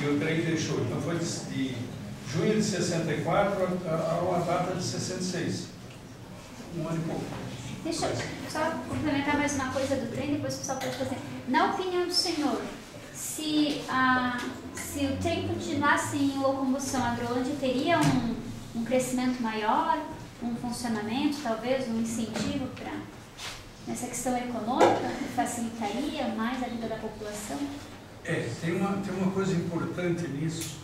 e o trem deixou. Então foi de junho de 64 a uma data de 66. 1 ano e pouco. Deixa eu só complementar mais uma coisa do trem, depois o pessoal pode fazer. Na opinião do senhor, se o trem continuasse em locomoção, a Agrolândia teria um crescimento maior, um funcionamento, talvez, um incentivo para nessa questão econômica, que facilitaria mais a vida da população? Tem uma coisa importante nisso,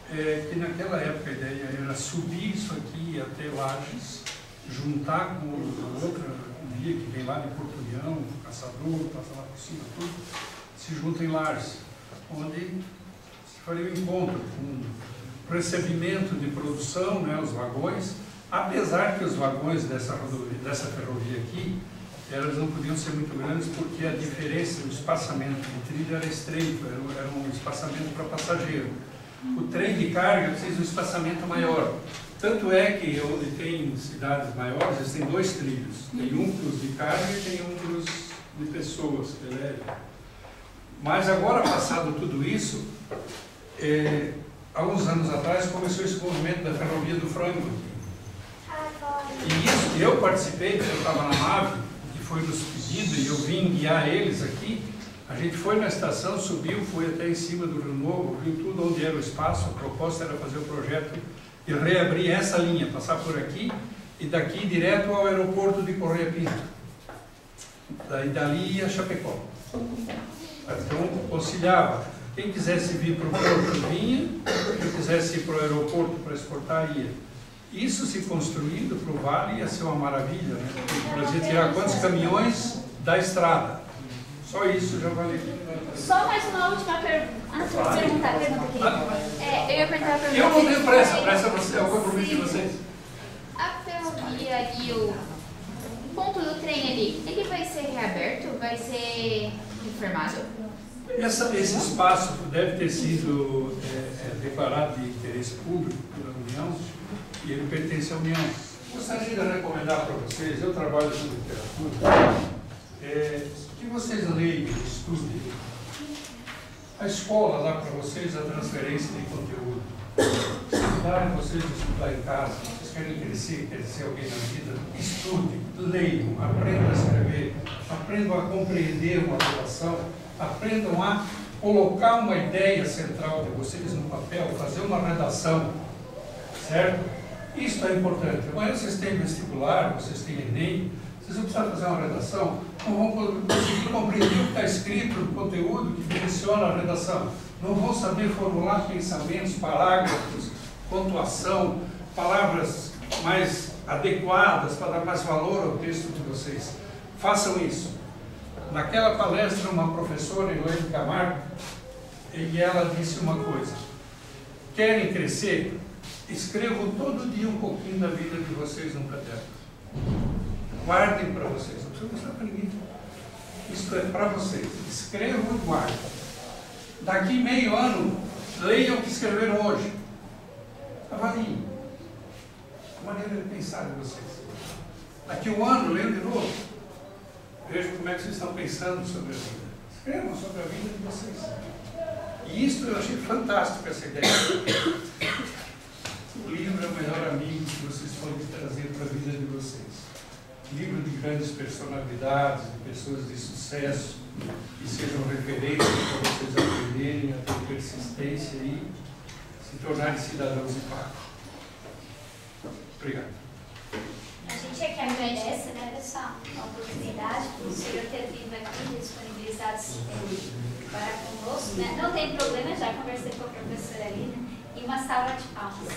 que naquela época a ideia era subir isso aqui até Lages, juntar com a outra via que vem lá de Porto União, Caçador, passa lá por cima, tudo, se junta em Lages, onde se faria um encontro com recebimento de produção, né, os vagões, apesar que os vagões dessa ferrovia aqui, elas não podiam ser muito grandes porque a diferença do espaçamento de trilha era estreito, era um espaçamento para passageiro. O trem de carga precisa de um espaçamento maior. Tanto é que onde tem cidades maiores, eles têm 2 trilhos. Tem um para os de carga e tem um para os de pessoas, que é leve. Mas agora, passado tudo isso, há uns anos atrás começou esse movimento da ferrovia do frango. E isso, eu participei, porque eu estava na nave, que foi nos pedido, e eu vim guiar eles aqui. A gente foi na estação, subiu, foi até em cima do Rio Novo, viu tudo onde era o espaço. A proposta era fazer o projeto e reabrir essa linha, passar por aqui e daqui direto ao aeroporto de Correia Pinto. Dali ia Chapecó. Então, conciliava. Quem quisesse vir para o porto vinha, quem quisesse ir para o aeroporto para exportar ia. Isso se construído para o Vale ia ser uma maravilha, né? Para a gente tirar quantos caminhões da estrada. Só isso já valia. Só mais uma última pergunta. Você vai perguntar a pergunta aqui. Eu ia perguntar a pergunta. Eu não tenho pressa, pressa é o compromisso de vocês. A ferrovia que ali o ponto do trem ali, ele vai ser reaberto? Vai ser reformado? Esse espaço deve ter sido declarado de interesse público pela União e ele pertence à União. Gostaria de recomendar para vocês, eu trabalho com literatura, que vocês leiam, estudem. A escola dá para vocês a transferência de conteúdo. Se darem vocês estudar em casa, vocês querem crescer alguém na vida, estudem, leiam, aprendam a escrever, aprendam a compreender uma relação, aprendam a colocar uma ideia central de vocês no papel, fazer uma redação, certo? Isso é importante. Amanhã vocês têm vestibular, vocês têm Enem, vocês vão precisar fazer uma redação, não vão conseguir compreender o que está escrito no conteúdo que direciona a redação, não vão saber formular pensamentos, parágrafos, pontuação, palavras mais adequadas para dar mais valor ao texto de vocês. Façam isso. Naquela palestra, uma professora, Elaine Camargo, e ela disse uma coisa: querem crescer? Escrevam todo dia um pouquinho da vida de vocês num caderno. Guardem para vocês, não precisa mostrar para ninguém. Isto é para vocês. Escrevam e guardem. Daqui meio ano, leiam o que escreveram hoje. Avaliem a maneira de pensar de vocês. Daqui um ano, leiam de novo. Vejam como é que vocês estão pensando sobre a vida. Escrevam sobre a vida de vocês. E isso eu achei fantástico, essa ideia. O livro é o melhor amigo que vocês podem trazer para a vida de vocês. Livro de grandes personalidades, de pessoas de sucesso, que sejam referências para vocês aprenderem a ter persistência e se tornarem cidadãos de fato. Obrigado. A gente é que agradece, né, pessoal, a oportunidade por o senhor ter vindo aqui, disponibilizado esse tempo para conosco, né? Não tem problema, já conversei com a professora ali, né? E uma salva de palmas.